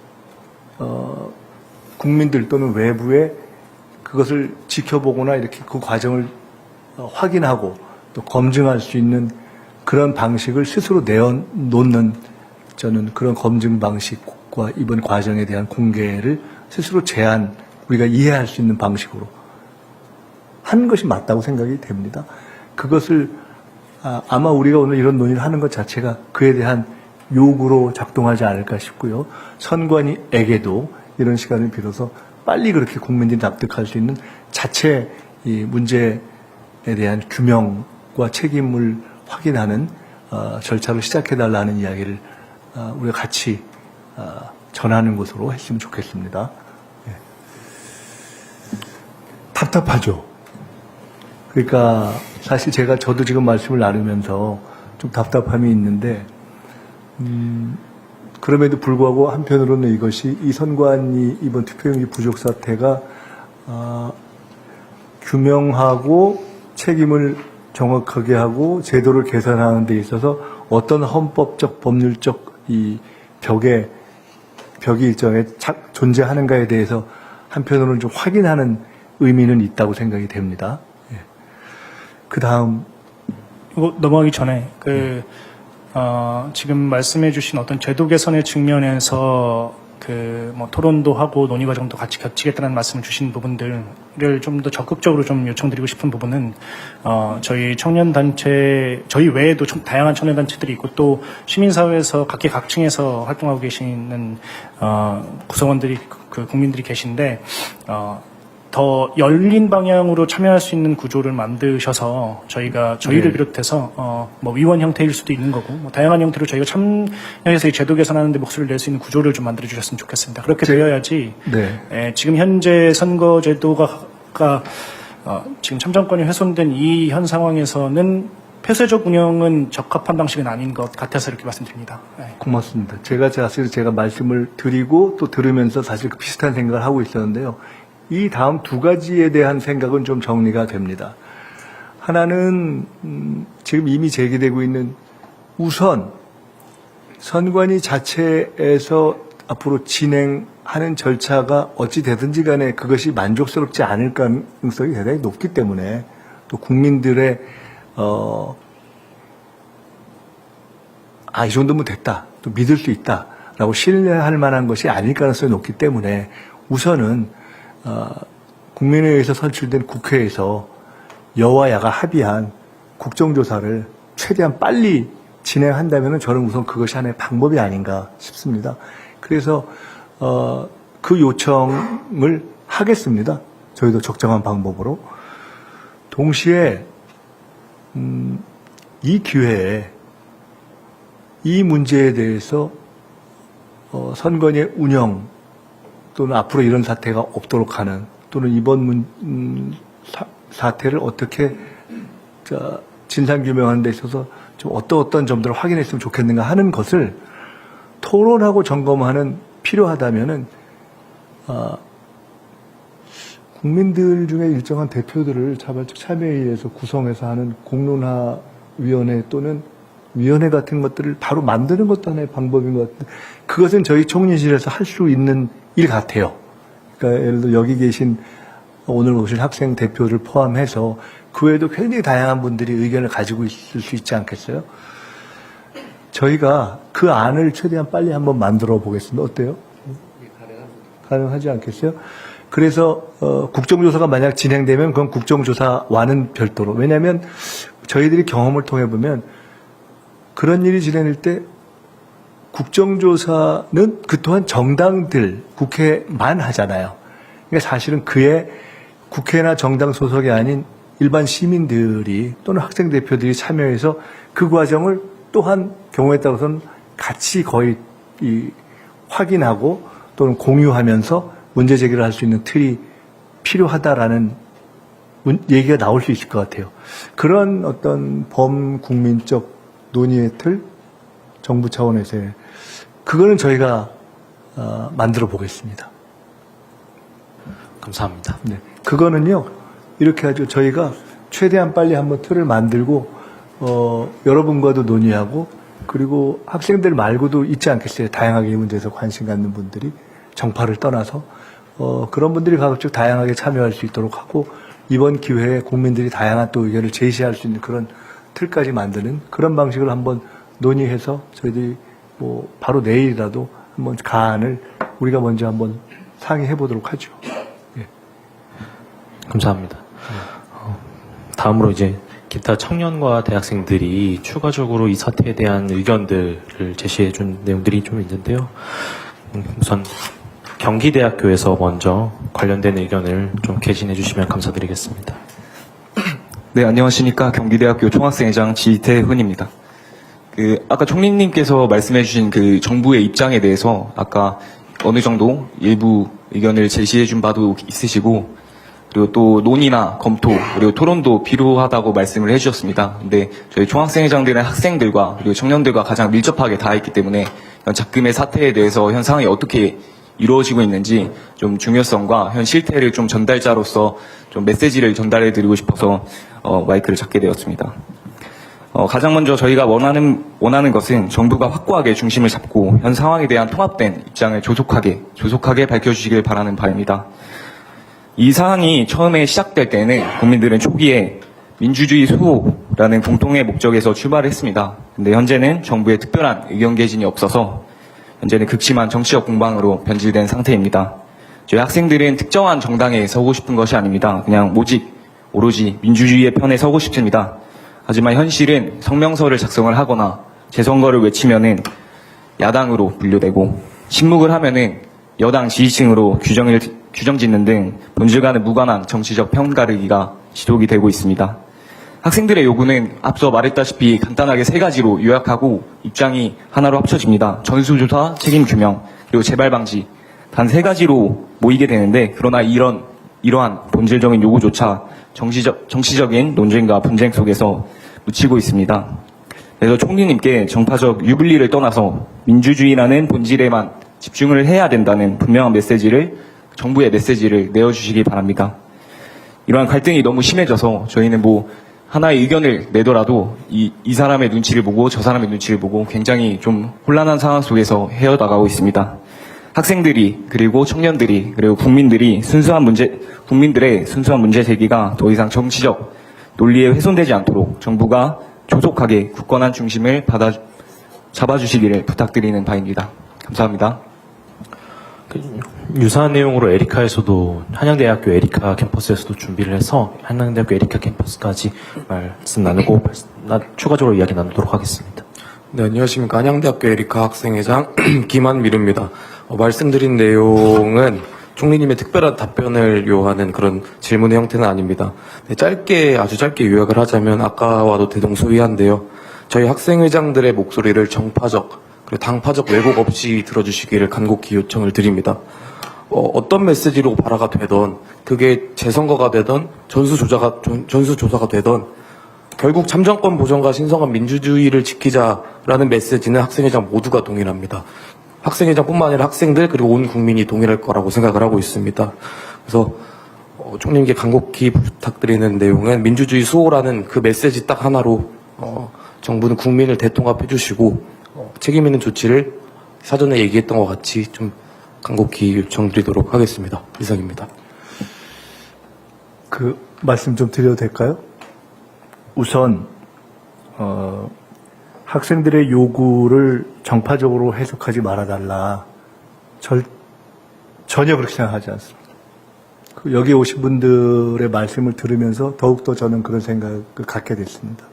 국민들 또는 외부에 그것을 지켜보거나 이렇게 그 과정을 확인하고 또 검증할 수 있는 그런 방식을 스스로 내어놓는 저는 그런 검증 방식과 이번 과정에 대한 공개를 스스로 우리가 이해할 수 있는 방식으로 하는 것이 맞다고 생각이 됩니다. 그것을 아마 우리가 오늘 이런 논의를 하는 것 자체가 그에 대한 요구로 작동하지 않을까 싶고요. 선관위에게도 이런 시간을 빌어서 빨리 그렇게 국민들이 납득할 수 있는 자체 이 문제에 대한 규명과 책임을 확인하는 절차를 시작해달라는 이야기를 우리가 같이 전하는 것으로 했으면 좋겠습니다. 예. 답답하죠. 그러니까 사실 저도 지금 말씀을 나누면서 좀 답답함이 있는데 그럼에도 불구하고 한편으로는 이것이 이 선관위 이번 투표용지 부족 사태가 규명하고 책임을 정확하게 하고 제도를 개선하는 데 있어서 어떤 헌법적 법률적 이 벽이 일정에 존재하는가에 대해서 한편으로는 좀 확인하는 의미는 있다고 생각이 됩니다. 예. 그 다음 이거 넘어가기 전에 지금 말씀해주신 어떤 제도 개선의 측면에서 뭐 토론도 하고 논의 과정도 같이 겹치겠다는 말씀을 주신 부분들을 좀 더 적극적으로 좀 요청드리고 싶은 부분은 저희 청년단체 저희 외에도 좀 다양한 청년단체들이 있고 또 시민사회에서 각계각층에서 활동하고 계시는 구성원들이 국민들이 계신데 더 열린 방향으로 참여할 수 있는 구조를 만드셔서 저희를 비롯해서 뭐 위원 형태일 수도 있는 거고 뭐 다양한 형태로 저희가 참여해서 이 제도 개선하는 데 목소리를 낼 수 있는 구조를 좀 만들어 주셨으면 좋겠습니다. 그렇게 되어야지 지금 현재 선거 제도가 지금 참정권이 훼손된 이 현 상황에서는 폐쇄적 운영은 적합한 방식은 아닌 것 같아서 이렇게 말씀드립니다. 네. 고맙습니다. 제가 말씀을 드리고 또 들으면서 사실 비슷한 생각을 하고 있었는데요. 이 다음 두 가지에 대한 생각은 좀 정리가 됩니다. 하나는 지금 이미 제기되고 있는 우선 선관위 자체에서 앞으로 진행하는 절차가 어찌 되든지 간에 그것이 만족스럽지 않을 가능성이 대단히 높기 때문에 또 국민들의 이 정도면 됐다, 또 믿을 수 있다라고 신뢰할 만한 것이 아닐 가능성이 높기 때문에 우선은 국민의회에서 선출된 국회에서 여와 야가 합의한 국정조사를 최대한 빨리 진행한다면 저는 우선 그것이 하나의 방법이 아닌가 싶습니다. 그래서 그 요청을 하겠습니다. 저희도 적정한 방법으로. 동시에 이 기회에 이 문제에 대해서 선관위의 운영 또는 앞으로 이런 사태가 없도록 하는 또는 이번 사태를 어떻게 진상규명하는 데 있어서 좀 어떤 점들을 확인했으면 좋겠는가 하는 것을 토론하고 점검하는 필요하다면은 국민들 중에 일정한 대표들을 자발적 참여회의에서 구성해서 하는 공론화위원회 또는 위원회 같은 것들을 바로 만드는 것도 하나의 방법인 것 같은데 그것은 저희 총리실에서 할 수 있는 일 같아요. 그러니까 예를 들어 여기 계신 오늘 오신 학생 대표를 포함해서 그 외에도 굉장히 다양한 분들이 의견을 가지고 있을 수 있지 않겠어요? 저희가 그 안을 최대한 빨리 한번 만들어 보겠습니다. 어때요? 가능하지 않겠어요? 그래서 국정조사가 만약 진행되면 그건 국정조사와는 별도로, 왜냐하면 저희들이 경험을 통해 보면 그런 일이 진행될 때 국정조사는 그 또한 정당들, 국회만 하잖아요. 그러니까 사실은 그의 국회나 정당 소속이 아닌 일반 시민들이 또는 학생 대표들이 참여해서 그 과정을 또한 경우에 따라서는 같이 거의 확인하고 또는 공유하면서 문제 제기를 할 수 있는 틀이 필요하다라는 얘기가 나올 수 있을 것 같아요. 그런 어떤 범국민적 논의의 틀, 정부 차원에서의 그거는 저희가 만들어 보겠습니다. 감사합니다. 네. 그거는요, 이렇게 하죠. 저희가 최대한 빨리 한번 틀을 만들고, 여러분과도 논의하고, 그리고 학생들 말고도 있지 않겠어요. 다양하게 이 문제에서 관심 갖는 분들이 정파를 떠나서, 그런 분들이 가급적 다양하게 참여할 수 있도록 하고, 이번 기회에 국민들이 다양한 또 의견을 제시할 수 있는 그런 틀까지 만드는 그런 방식을 한번 논의해서 저희들이 뭐 바로 내일이라도 한번 가안을 우리가 먼저 한번 상의해 보도록 하죠. 감사합니다. 다음으로 이제 기타 청년과 대학생들이 추가적으로 이 사태에 대한 의견들을 제시해 준 내용들이 좀 있는데요. 우선 경기대학교에서 먼저 관련된 의견을 좀 개진해 주시면 감사드리겠습니다. 네, 안녕하십니까. 경기대학교 총학생회장 지태훈입니다. 아까 총리님께서 말씀해주신 그 정부의 입장에 대해서 아까 어느 정도 일부 의견을 제시해준 바도 있으시고, 그리고 또 논의나 검토, 그리고 토론도 필요하다고 말씀을 해주셨습니다. 근데 저희 총학생회장들은 학생들과 그리고 청년들과 가장 밀접하게 닿아있기 때문에 작금의 사태에 대해서 현 상황이 어떻게 이루어지고 있는지 좀 중요성과 현 실태를 좀 전달자로서 좀 메시지를 전달해드리고 싶어서 마이크를 잡게 되었습니다. 가장 먼저 저희가 원하는 것은 정부가 확고하게 중심을 잡고 현 상황에 대한 통합된 입장을 조속하게 밝혀주시길 바라는 바입니다. 이 사안이 처음에 시작될 때는 국민들은 초기에 민주주의 수호라는 공통의 목적에서 출발을 했습니다. 근데 현재는 정부의 특별한 의견 개진이 없어서 현재는 극심한 정치적 공방으로 변질된 상태입니다. 저희 학생들은 특정한 정당에 서고 싶은 것이 아닙니다. 그냥 오로지 민주주의의 편에 서고 싶습니다. 하지만 현실은 성명서를 작성을 하거나 재선거를 외치면은 야당으로 분류되고, 침묵을 하면은 여당 지지층으로 규정 짓는 등 본질과는 무관한 정치적 편가르기가 지속이 되고 있습니다. 학생들의 요구는 앞서 말했다시피 간단하게 3가지로 요약하고 입장이 하나로 합쳐집니다. 전수조사, 책임규명, 그리고 재발방지. 단 3가지로 모이게 되는데, 그러나 이러한 본질적인 요구조차 정치적인 논쟁과 분쟁 속에서 묻히고 있습니다. 그래서 총리님께 정파적 유불리를 떠나서 민주주의라는 본질에만 집중을 해야 된다는 분명한 정부의 메시지를 내어주시기 바랍니다. 이러한 갈등이 너무 심해져서 저희는 하나의 의견을 내더라도 이 사람의 눈치를 보고 저 사람의 눈치를 보고 굉장히 좀 혼란한 상황 속에서 헤어나가고 있습니다. 학생들이, 그리고 청년들이, 그리고 국민들의 순수한 문제 제기가 더 이상 정치적 논리에 훼손되지 않도록 정부가 조속하게 굳건한 중심을 잡아주시기를 부탁드리는 바입니다. 감사합니다. 유사한 내용으로 에리카에서도 한양대학교 에리카 캠퍼스에서도 준비를 해서 한양대학교 에리카 캠퍼스까지 말씀 나누고 추가적으로 이야기 나누도록 하겠습니다. 네, 안녕하십니까. 한양대학교 에리카 학생회장 김한미루입니다. 말씀드린 내용은 총리님의 특별한 답변을 요하는 그런 질문의 형태는 아닙니다. 네, 아주 짧게 요약을 하자면 아까와도 대동소이한데요. 저희 학생회장들의 목소리를 정파적, 그리고 당파적 왜곡 없이 들어주시기를 간곡히 요청을 드립니다. 어떤 메시지로 발화가 되던, 그게 재선거가 되던, 전수조사가 되던, 결국 참정권 보전과 신성한 민주주의를 지키자라는 메시지는 학생회장 모두가 동일합니다. 학생회장뿐만 아니라 학생들 그리고 온 국민이 동일할 거라고 생각을 하고 있습니다. 그래서 총리님께 간곡히 부탁드리는 내용은 민주주의 수호라는 그 메시지 딱 하나로 정부는 국민을 대통합해 주시고 책임 있는 조치를 사전에 얘기했던 것 같이 좀 간곡히 요청드리도록 하겠습니다. 이상입니다. 그 말씀 좀 드려도 될까요? 우선 학생들의 요구를 정파적으로 해석하지 말아달라. 전혀 그렇게 생각하지 않습니다. 여기 오신 분들의 말씀을 들으면서 더욱더 저는 그런 생각을 갖게 됐습니다.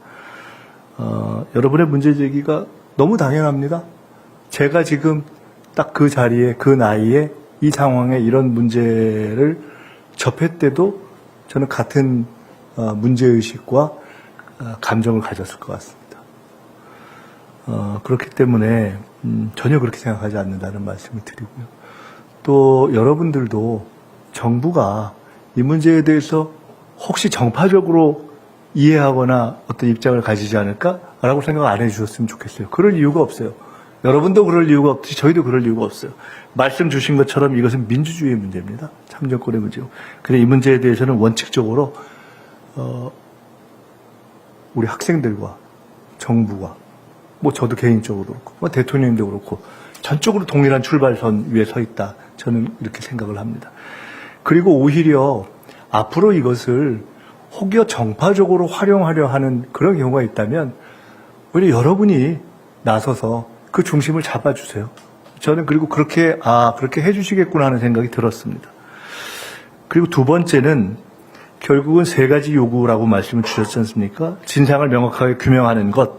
여러분의 문제 제기가 너무 당연합니다. 제가 지금 딱 그 자리에, 그 나이에, 이 상황에 이런 문제를 접했을 때도 저는 같은 문제의식과 감정을 가졌을 것 같습니다. 그렇기 때문에 전혀 그렇게 생각하지 않는다는 말씀을 드리고요. 또 여러분들도 정부가 이 문제에 대해서 혹시 정파적으로 이해하거나 어떤 입장을 가지지 않을까라고 생각 안 해주셨으면 좋겠어요. 그럴 이유가 없어요. 여러분도 그럴 이유가 없듯이 저희도 그럴 이유가 없어요. 말씀 주신 것처럼 이것은 민주주의의 문제입니다. 참정권의 문제고. 그래서 이 문제에 대해서는 원칙적으로 우리 학생들과 정부가 뭐 저도 개인적으로 그렇고 뭐 대통령님도 그렇고 전적으로 동일한 출발선 위에 서 있다. 저는 이렇게 생각을 합니다. 그리고 오히려 앞으로 이것을 혹여 정파적으로 활용하려 하는 그런 경우가 있다면 오히려 여러분이 나서서 그 중심을 잡아주세요. 저는 그리고 그렇게 해주시겠구나 하는 생각이 들었습니다. 그리고 두 번째는 결국은 세 가지 요구라고 말씀을 주셨지 않습니까? 진상을 명확하게 규명하는 것,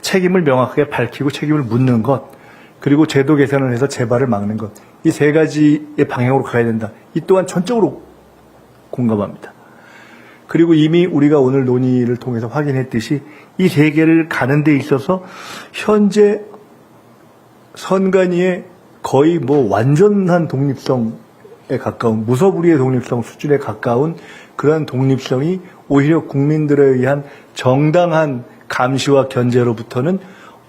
책임을 명확하게 밝히고 책임을 묻는 것, 그리고 제도 개선을 해서 재발을 막는 것. 이 세 가지의 방향으로 가야 된다. 이 또한 전적으로 공감합니다. 그리고 이미 우리가 오늘 논의를 통해서 확인했듯이 이 세 개를 가는 데 있어서 현재 선관위의 거의 뭐 완전한 독립성에 가까운 무서불위의 독립성 수준에 가까운 그런 독립성이 오히려 국민들에 의한 정당한 감시와 견제로부터는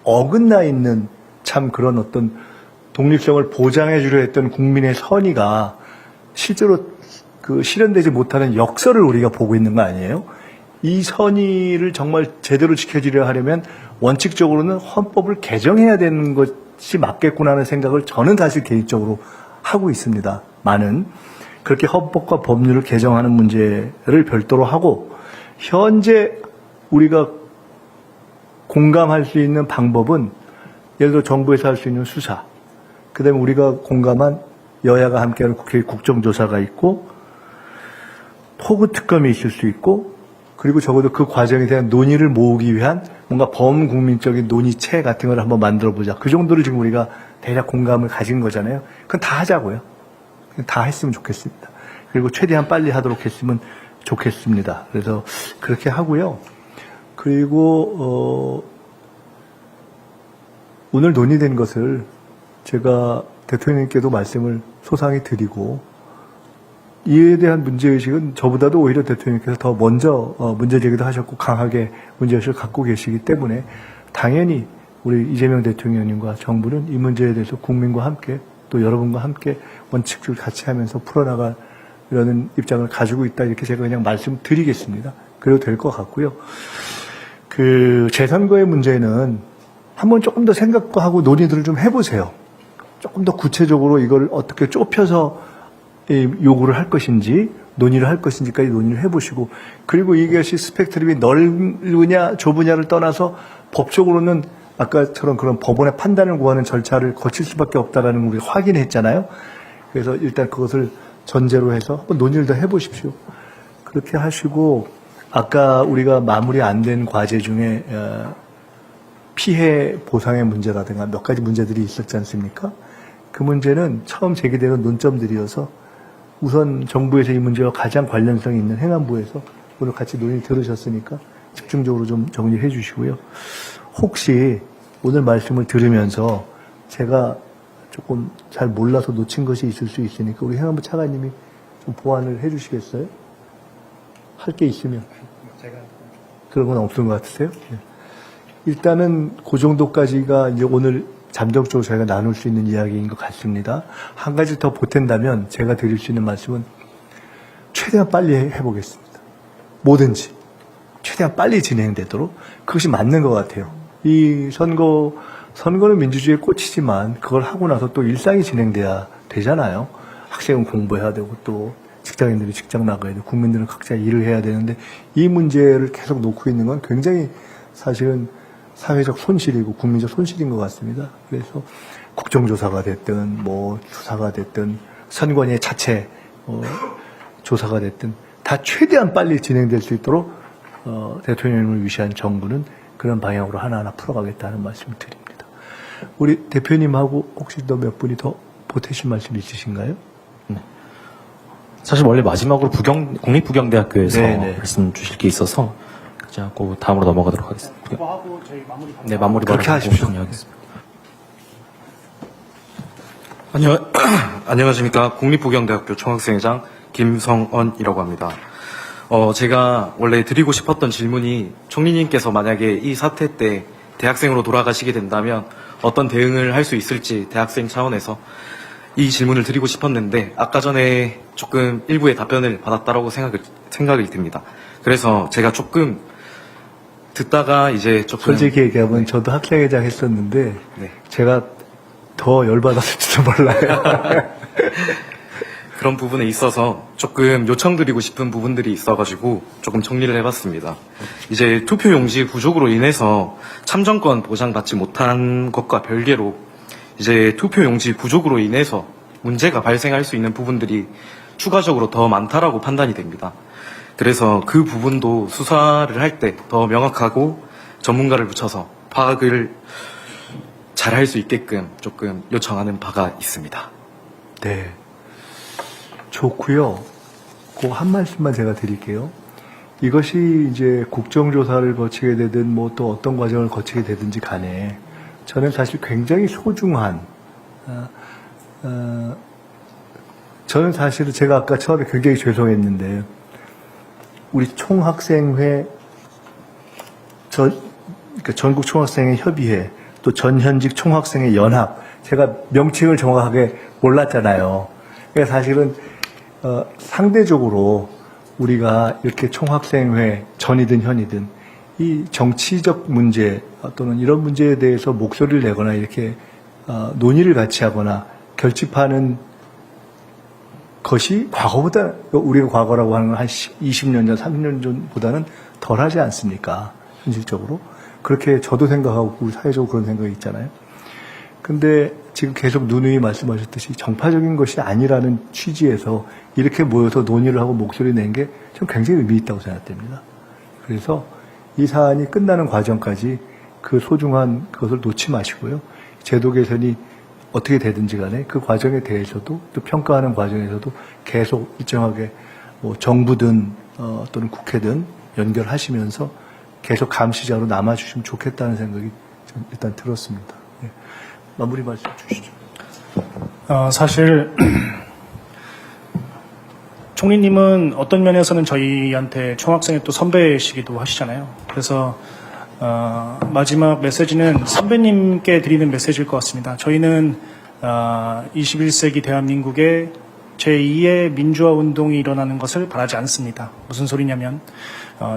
어긋나 있는 참 그런 어떤 독립성을 보장해 주려 했던 국민의 선의가 실제로 실현되지 못하는 역설을 우리가 보고 있는 거 아니에요? 이 선의를 정말 제대로 지켜지려 하려면 원칙적으로는 헌법을 개정해야 되는 것이 맞겠구나 하는 생각을 저는 사실 개인적으로 하고 있습니다. 많은 그렇게 헌법과 법률을 개정하는 문제를 별도로 하고 현재 우리가 공감할 수 있는 방법은 예를 들어 정부에서 할 수 있는 수사, 그 다음에 우리가 공감한 여야가 함께하는 국회 국정조사가 있고 포구 특검이 있을 수 있고 그리고 적어도 그 과정에 대한 논의를 모으기 위한 뭔가 범국민적인 논의체 같은 걸 한번 만들어보자. 그 정도를 지금 우리가 대략 공감을 가진 거잖아요. 그건 다 하자고요. 다 했으면 좋겠습니다. 그리고 최대한 빨리 하도록 했으면 좋겠습니다. 그래서 그렇게 하고요. 그리고 오늘 논의된 것을 제가 대통령님께도 말씀을 소상히 드리고 이에 대한 문제의식은 저보다도 오히려 대통령께서 더 먼저 문제 제기도 하셨고 강하게 문제의식을 갖고 계시기 때문에 당연히 우리 이재명 대통령님과 정부는 이 문제에 대해서 국민과 함께 또 여러분과 함께 원칙을 같이 하면서 풀어나가려는 입장을 가지고 있다 이렇게 제가 그냥 말씀드리겠습니다. 그래도 될 것 같고요. 재선거의 문제는 한번 조금 더 생각하고 논의들을 좀 해보세요. 조금 더 구체적으로 이걸 어떻게 좁혀서 요구를 할 것인지 논의를 할 것인지까지 논의를 해보시고 그리고 이것이 스펙트럼이 넓으냐 좁으냐를 떠나서 법적으로는 아까처럼 그런 법원의 판단을 구하는 절차를 거칠 수밖에 없다라는 걸 우리가 확인했잖아요. 그래서 일단 그것을 전제로 해서 한번 논의를 더 해보십시오. 그렇게 하시고 아까 우리가 마무리 안 된 과제 중에 피해 보상의 문제라든가 몇 가지 문제들이 있었지 않습니까? 그 문제는 처음 제기되는 논점들이어서 우선 정부에서 이 문제와 가장 관련성이 있는 행안부에서 오늘 같이 논의 들으셨으니까 집중적으로 좀 정리해 주시고요. 혹시 오늘 말씀을 들으면서 제가 조금 잘 몰라서 놓친 것이 있을 수 있으니까 우리 행안부 차관님이 좀 보완을 해 주시겠어요? 할 게 있으면. 그런 건 없는 것 같으세요? 네. 일단은 그 정도까지가 이제 오늘 잠정적으로 저희가 나눌 수 있는 이야기인 것 같습니다. 한 가지 더 보탠다면 제가 드릴 수 있는 말씀은 최대한 빨리 해보겠습니다. 뭐든지 최대한 빨리 진행되도록 그것이 맞는 것 같아요. 이 선거는 민주주의의 꽃이지만 그걸 하고 나서 또 일상이 진행돼야 되잖아요. 학생은 공부해야 되고 또 직장인들이 직장 나가야 되고 국민들은 각자 일을 해야 되는데 이 문제를 계속 놓고 있는 건 굉장히 사실은 사회적 손실이고 국민적 손실인 것 같습니다. 그래서 국정조사가 됐든 뭐 수사가 됐든 선관위의 자체 조사가 됐든 다 최대한 빨리 진행될 수 있도록 대통령님을 위시한 정부는 그런 방향으로 하나하나 풀어가겠다는 말씀을 드립니다. 우리 대표님하고 혹시 더 몇 분이 더 보태실 말씀 있으신가요? 사실 원래 마지막으로 국립부경대학교에서 네네. 말씀 주실 게 있어서 그렇게 하고 다음으로 넘어가도록 하겠습니다. 그거하고 저희 마무리. 네, 마무리 그렇게 발언하고 하십시오. 정리하겠습니다. 안녕하십니까. 국립부경대학교 총학생회장 김성언이라고 합니다. 제가 원래 드리고 싶었던 질문이 총리님께서 만약에 이 사태 때 대학생으로 돌아가시게 된다면 어떤 대응을 할 수 있을지 대학생 차원에서 이 질문을 드리고 싶었는데 아까 전에 조금 일부의 답변을 받았다라고 생각이 듭니다. 그래서 제가 조금 듣다가 이제 조금 솔직히 얘기하면 저도 학생회장 했었는데 네. 제가 더 열받았을지도 몰라요. 그런 부분에 있어서 조금 요청드리고 싶은 부분들이 있어가지고 조금 정리를 해봤습니다. 이제 투표용지 부족으로 인해서 참정권 보장받지 못한 것과 별개로 이제 투표용지 부족으로 인해서 문제가 발생할 수 있는 부분들이 추가적으로 더 많다라고 판단이 됩니다. 그래서 그 부분도 수사를 할 때 더 명확하고 전문가를 붙여서 파악을 잘 할 수 있게끔 조금 요청하는 바가 있습니다. 네. 좋고요. 그 한 말씀만 제가 드릴게요. 이것이 이제 국정조사를 거치게 되든 뭐 또 어떤 과정을 거치게 되든지 간에 저는 사실 굉장히 소중한 저는 사실은 제가 아까 처음에 굉장히 죄송했는데 우리 총학생회 그러니까 전국 총학생회 협의회 또 전현직 총학생회 연합 제가 명칭을 정확하게 몰랐잖아요. 그러니까 사실은 상대적으로 우리가 이렇게 총학생회 전이든 현이든 이 정치적 문제 또는 이런 문제에 대해서 목소리를 내거나 이렇게 논의를 같이 하거나 결집하는 것이 과거보다 우리가 과거라고 하는 건 한 20년 전, 30년 전보다는 덜하지 않습니까? 현실적으로. 그렇게 저도 생각하고 우리 사회적으로 그런 생각이 있잖아요. 근데 지금 계속 누누이 말씀하셨듯이 정파적인 것이 아니라는 취지에서 이렇게 모여서 논의를 하고 목소리 낸 게 좀 굉장히 의미 있다고 생각됩니다. 그래서 이 사안이 끝나는 과정까지 그 소중한 그것을 놓지 마시고요. 제도 개선이 어떻게 되든지 간에 그 과정에 대해서도 또 평가하는 과정에서도 계속 일정하게 뭐 정부든 또는 국회든 연결하시면서 계속 감시자로 남아주시면 좋겠다는 생각이 좀 일단 들었습니다. 예. 마무리 말씀 주시죠. 사실 총리님은 어떤 면에서는 저희한테 총학생회 또 선배시기도 하시잖아요. 그래서 마지막 메시지는 선배님께 드리는 메시지일 것 같습니다. 저희는 21세기 대한민국의 제2의 민주화 운동이 일어나는 것을 바라지 않습니다. 무슨 소리냐면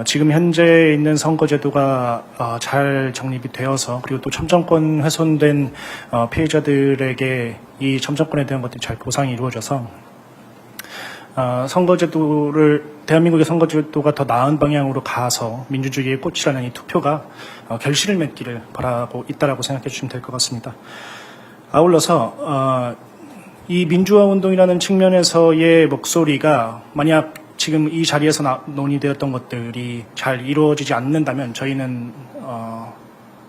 지금 현재 있는 선거제도가 잘 정립이 되어서 그리고 또 참정권 훼손된 피해자들에게 이 참정권에 대한 것들이 잘 보상이 이루어져서 대한민국의 선거제도가 더 나은 방향으로 가서 민주주의의 꽃이라는 이 투표가 결실을 맺기를 바라고 있다라고 생각해 주시면 될 것 같습니다. 아울러서 이 민주화 운동이라는 측면에서의 목소리가 만약 지금 이 자리에서 논의되었던 것들이 잘 이루어지지 않는다면 저희는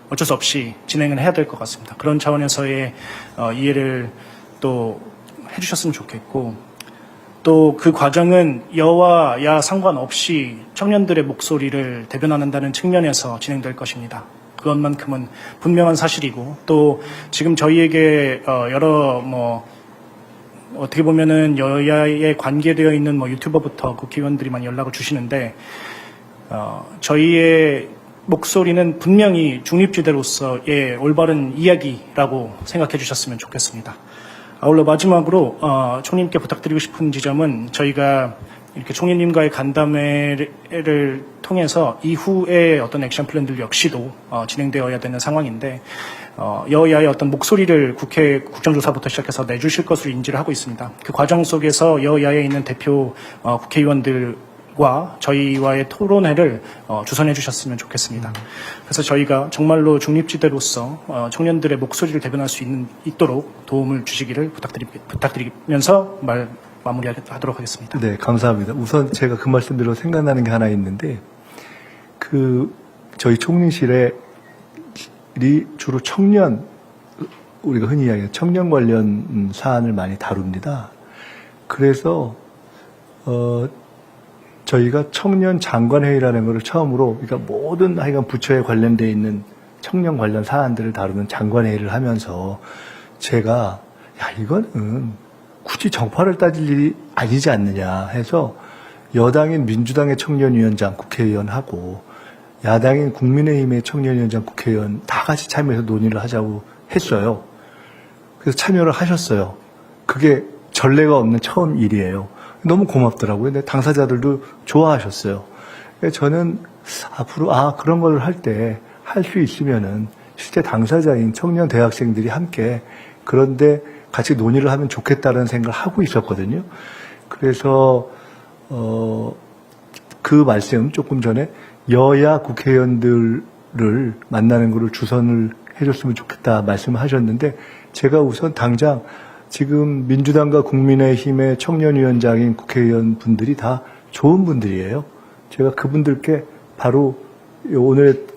어쩔 수 없이 진행을 해야 될 것 같습니다. 그런 차원에서의 이해를 또 해주셨으면 좋겠고 또 그 과정은 여와 야 상관없이 청년들의 목소리를 대변한다는 측면에서 진행될 것입니다. 그것만큼은 분명한 사실이고 또 지금 저희에게 여러 어떻게 보면은 여야에 관계되어 있는 유튜버부터 국회의원들이 많이 연락을 주시는데 저희의 목소리는 분명히 중립지대로서의 올바른 이야기라고 생각해 주셨으면 좋겠습니다. 아울러 마지막으로 총리님께 부탁드리고 싶은 지점은 저희가 이렇게 총리님과의 간담회를 통해서 이후에 어떤 액션 플랜들 역시도 진행되어야 되는 상황인데 여야의 어떤 목소리를 국회 국정조사부터 시작해서 내주실 것으로 인지를 하고 있습니다. 그 과정 속에서 여야에 있는 대표 국회의원들과 저희와의 토론회를 주선해 주셨으면 좋겠습니다. 그래서 저희가 정말로 중립지대로서 청년들의 목소리를 대변할 수 있도록 도움을 주시기를 부탁드리면서 마무리하도록 하겠습니다. 네, 감사합니다. 우선 제가 그 말씀 들어 생각나는 게 하나 있는데, 저희 총리실에 주로 청년, 우리가 흔히 이야기하는 청년 관련 사안을 많이 다룹니다. 그래서, 저희가 청년 장관회의라는 것을 처음으로, 그러니까 모든 하여간 부처에 관련되어 있는 청년 관련 사안들을 다루는 장관회의를 하면서 제가, 이거는 굳이 정파를 따질 일이 아니지 않느냐 해서 여당인 민주당의 청년위원장 국회의원하고 야당인 국민의힘의 청년위원장 국회의원 다 같이 참여해서 논의를 하자고 했어요. 그래서 참여를 하셨어요. 그게 전례가 없는 처음 일이에요. 너무 고맙더라고요. 근데 당사자들도 좋아하셨어요. 저는 앞으로 그런 걸 할 때 할 수 있으면은 실제 당사자인 청년 대학생들이 함께 그런데 같이 논의를 하면 좋겠다는 생각을 하고 있었거든요. 그래서 그 말씀 조금 전에 여야 국회의원들을 만나는 것을 주선을 해줬으면 좋겠다 말씀을 하셨는데 제가 우선 당장 지금 민주당과 국민의힘의 청년위원장인 국회의원 분들이 다 좋은 분들이에요. 제가 그분들께 바로 오늘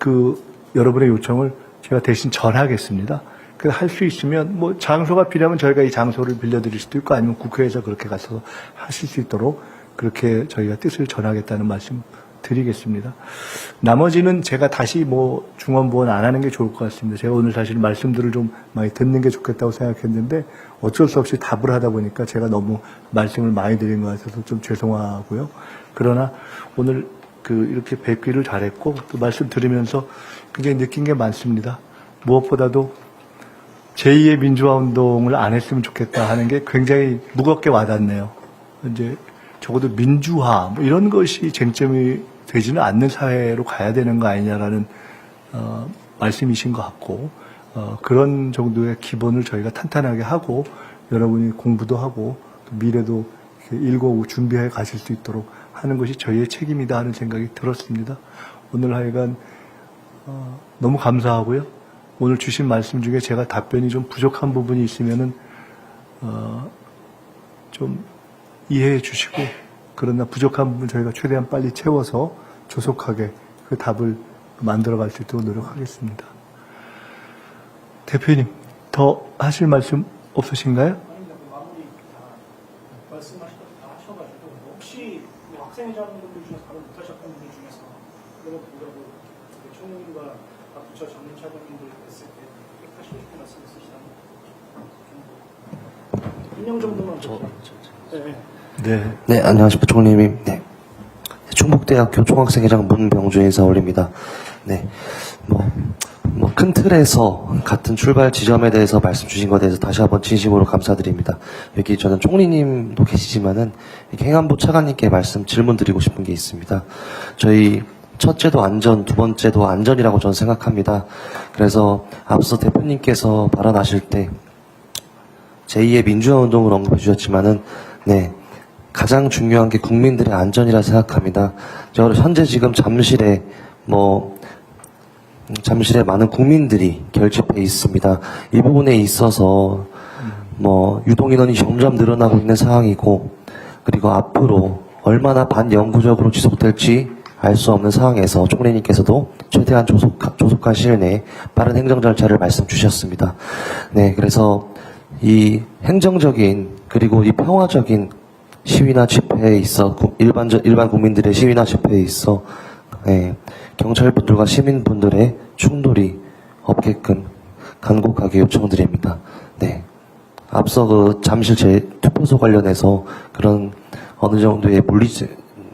여러분의 요청을 제가 대신 전하겠습니다. 그래서 할 수 있으면 뭐 장소가 필요하면 저희가 이 장소를 빌려드릴 수도 있고 아니면 국회에서 그렇게 가서 하실 수 있도록 그렇게 저희가 뜻을 전하겠다는 말씀 드리겠습니다. 나머지는 제가 다시 중언부언 안 하는 게 좋을 것 같습니다. 제가 오늘 사실 말씀들을 좀 많이 듣는 게 좋겠다고 생각했는데 어쩔 수 없이 답을 하다 보니까 제가 너무 말씀을 많이 드린 것 같아서 좀 죄송하고요. 그러나 오늘 이렇게 뵙기를 잘했고 또 말씀 들으면서 굉장히 느낀 게 많습니다. 무엇보다도 제2의 민주화 운동을 안 했으면 좋겠다 하는 게 굉장히 무겁게 와닿네요. 이제 적어도 민주화 이런 것이 쟁점이 되지는 않는 사회로 가야 되는 거 아니냐라는 말씀이신 것 같고 그런 정도의 기본을 저희가 탄탄하게 하고 여러분이 공부도 하고 또 미래도 일궈오고 준비해 가실 수 있도록 하는 것이 저희의 책임이다 하는 생각이 들었습니다. 오늘 하여간 너무 감사하고요. 오늘 주신 말씀 중에 제가 답변이 좀 부족한 부분이 있으면은 좀 이해해 주시고 그러나 부족한 부분 저희가 최대한 빨리 채워서 조속하게 그 답을 만들어 갈 수 있도록 노력하겠습니다. 대표님, 더 하실 말씀 없으신가요? 말씀하신 것도 다 하셔가지고 혹시 학생회장분들 중에서 바로 못하셨던 분들 중에서 그런 분들하고 총무님과 부처 전문차장님들 했을 때 하시고 싶은 말씀 있으시다면 한명 정도만 네, 안녕하십니까, 총리님. 네. 충북대학교 총학생회장 문병준 인사 올립니다. 네. 큰 틀에서 같은 출발 지점에 대해서 말씀 주신 것에 대해서 다시 한번 진심으로 감사드립니다. 여기 저는 총리님도 계시지만은, 행안부 차관님께 질문 드리고 싶은 게 있습니다. 저희 첫째도 안전, 두 번째도 안전이라고 저는 생각합니다. 그래서 앞서 대표님께서 발언하실 때, 제2의 민주화 운동을 언급해 주셨지만은, 네. 가장 중요한 게 국민들의 안전이라 생각합니다. 저 현재 지금 잠실에 많은 국민들이 결집해 있습니다. 이 부분에 있어서 유동 인원이 점점 늘어나고 있는 상황이고 그리고 앞으로 얼마나 반영구적으로 지속될지 알 수 없는 상황에서 총리님께서도 최대한 조속한 시일 내에 빠른 행정 절차를 말씀 주셨습니다. 네, 그래서 이 행정적인 그리고 이 평화적인 시위나 집회에 있어 일반 국민들의 시위나 집회에 있어 경찰분들과 시민분들의 충돌이 없게끔 간곡하게 요청드립니다. 네, 앞서 잠실 투표소 관련해서 그런 어느 정도의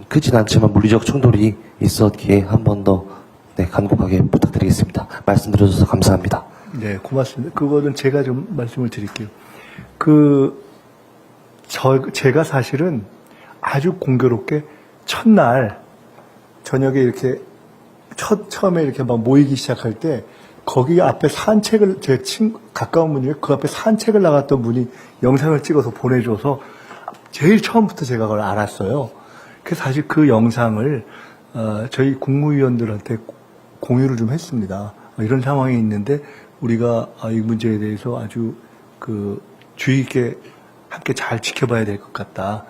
크진 않지만 물리적 충돌이 있었기에 한 번 더 간곡하게 부탁드리겠습니다. 말씀드려주셔서 감사합니다. 네, 고맙습니다. 그거는 제가 좀 말씀을 드릴게요. 제가 사실은 아주 공교롭게 첫날 저녁에 이렇게 처음에 이렇게 막 모이기 시작할 때 거기 앞에 산책을 가까운 분 중에 그 앞에 산책을 나갔던 분이 영상을 찍어서 보내줘서 제일 처음부터 제가 그걸 알았어요. 그래서 사실 그 영상을 저희 국무위원들한테 공유를 좀 했습니다. 이런 상황이 있는데 우리가 이 문제에 대해서 아주 주의 있게 함께 잘 지켜봐야 될 것 같다.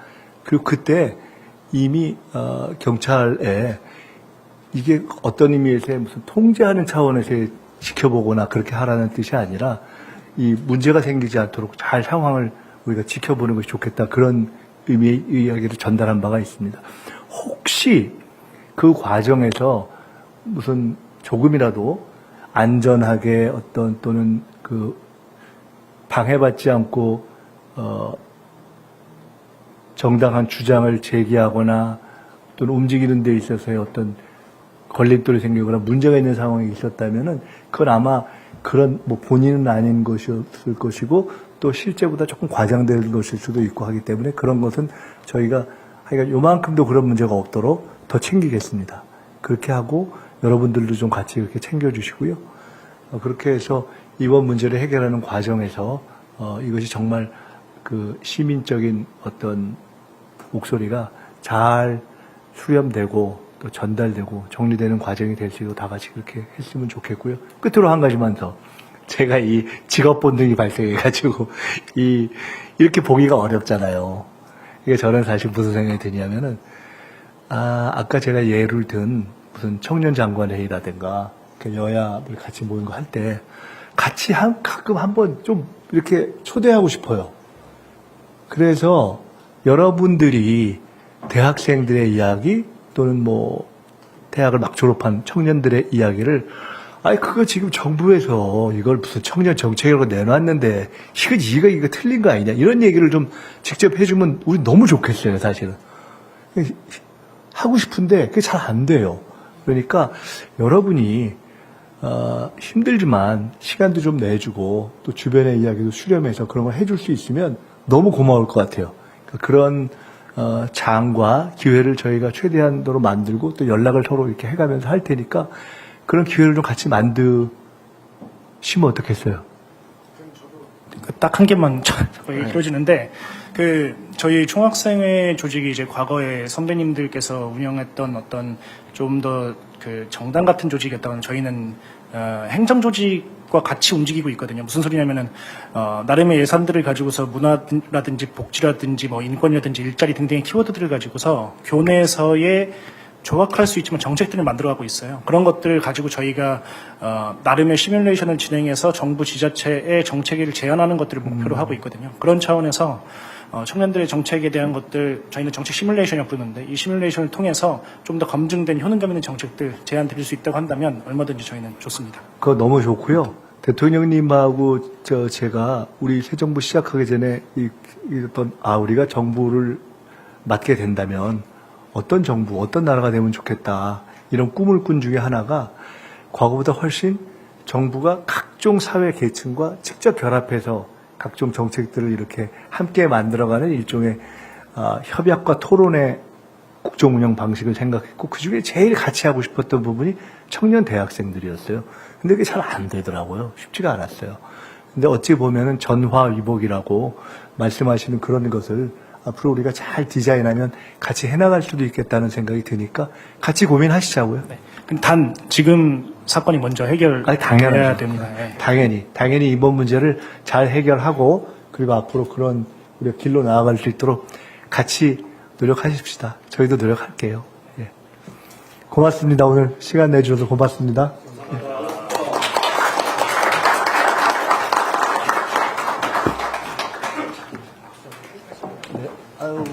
그리고 그때 이미 경찰에 이게 어떤 의미에서의 무슨 통제하는 차원에서의 지켜보거나 그렇게 하라는 뜻이 아니라 이 문제가 생기지 않도록 잘 상황을 우리가 지켜보는 것이 좋겠다. 그런 의미의 이야기를 전달한 바가 있습니다. 혹시 그 과정에서 무슨 조금이라도 안전하게 어떤 또는 그 방해받지 않고 정당한 주장을 제기하거나 또는 움직이는 데 있어서의 어떤 걸림돌이 생기거나 문제가 있는 상황이 있었다면은 그건 아마 그런 뭐 본인은 아닌 것이었을 것이고 또 실제보다 조금 과장된 것일 수도 있고 하기 때문에 그런 것은 저희가 하여간 요만큼도 그런 문제가 없도록 더 챙기겠습니다. 그렇게 하고 여러분들도 좀 같이 이렇게 챙겨주시고요. 그렇게 해서 이번 문제를 해결하는 과정에서 이것이 정말 그 시민적인 어떤 목소리가 잘 수렴되고 또 전달되고 정리되는 과정이 될 수 있도록 다 같이 그렇게 했으면 좋겠고요. 끝으로 한 가지만 더. 제가 이 직업 본능이 발생해가지고 이렇게 보기가 어렵잖아요. 이게 저는 사실 무슨 생각이 드냐면은 아까 제가 예를 든 무슨 청년 장관 회의라든가 여야들 같이 모인 거 할 때 같이 가끔 한번 좀 이렇게 초대하고 싶어요. 그래서 여러분들이 대학생들의 이야기 또는 뭐 대학을 막 졸업한 청년들의 이야기를 그거 지금 정부에서 이걸 무슨 청년 정책으로 내놨는데 이거 틀린 거 아니냐 이런 얘기를 좀 직접 해주면 우리 너무 좋겠어요. 사실은 하고 싶은데 그게 잘 안 돼요. 그러니까 여러분이 힘들지만 시간도 좀 내주고 또 주변의 이야기도 수렴해서 그런 걸 해줄 수 있으면 너무 고마울 것 같아요. 그러니까 그런 장과 기회를 저희가 최대한도로 만들고 또 연락을 서로 이렇게 해가면서 할 테니까 그런 기회를 좀 같이 만드시면 어떻겠어요? 딱 한 개만 이루어지는데 저희 총학생회 조직이 이제 과거에 선배님들께서 운영했던 어떤 좀 더 그 정당 같은 조직이었다면 저희는 행정 조직과 같이 움직이고 있거든요. 무슨 소리냐면은 나름의 예산들을 가지고서 문화라든지 복지라든지 뭐 인권이라든지 일자리 등등의 키워드들을 가지고서 교내에서의 조각할 수 있지만 정책들을 만들어가고 있어요. 그런 것들을 가지고 저희가 나름의 시뮬레이션을 진행해서 정부 지자체의 정책을 제안하는 것들을 목표로 하고 있거든요. 그런 차원에서 청년들의 정책에 대한 것들 저희는 정책 시뮬레이션이라고 부르는데 이 시뮬레이션을 통해서 좀 더 검증된 효능감 있는 정책들 제안 드릴 수 있다고 한다면 얼마든지 저희는 좋습니다. 그거 너무 좋고요. 대통령님하고 제가 우리 새 정부 시작하기 전에 우리가 정부를 맡게 된다면 어떤 정부, 어떤 나라가 되면 좋겠다. 이런 꿈을 꾼 중에 하나가 과거보다 훨씬 정부가 각종 사회 계층과 직접 결합해서 각종 정책들을 이렇게 함께 만들어가는 일종의 협약과 토론의 국정 운영 방식을 생각했고 그중에 제일 같이 하고 싶었던 부분이 청년 대학생들이었어요. 근데 그게 잘 안 되더라고요. 쉽지가 않았어요. 근데 어찌 보면은 전화위복이라고 말씀하시는 그런 것을 앞으로 우리가 잘 디자인하면 같이 해나갈 수도 있겠다는 생각이 드니까 같이 고민하시자고요. 네. 단 지금 사건이 먼저 해결해야 됩니다. 네. 당연히 이번 문제를 잘 해결하고 그리고 앞으로 그런 우리가 길로 나아갈 수 있도록 같이 노력하십시다. 저희도 노력할게요. 예. 고맙습니다. 오늘 시간 내주셔서 고맙습니다. 네. 아유.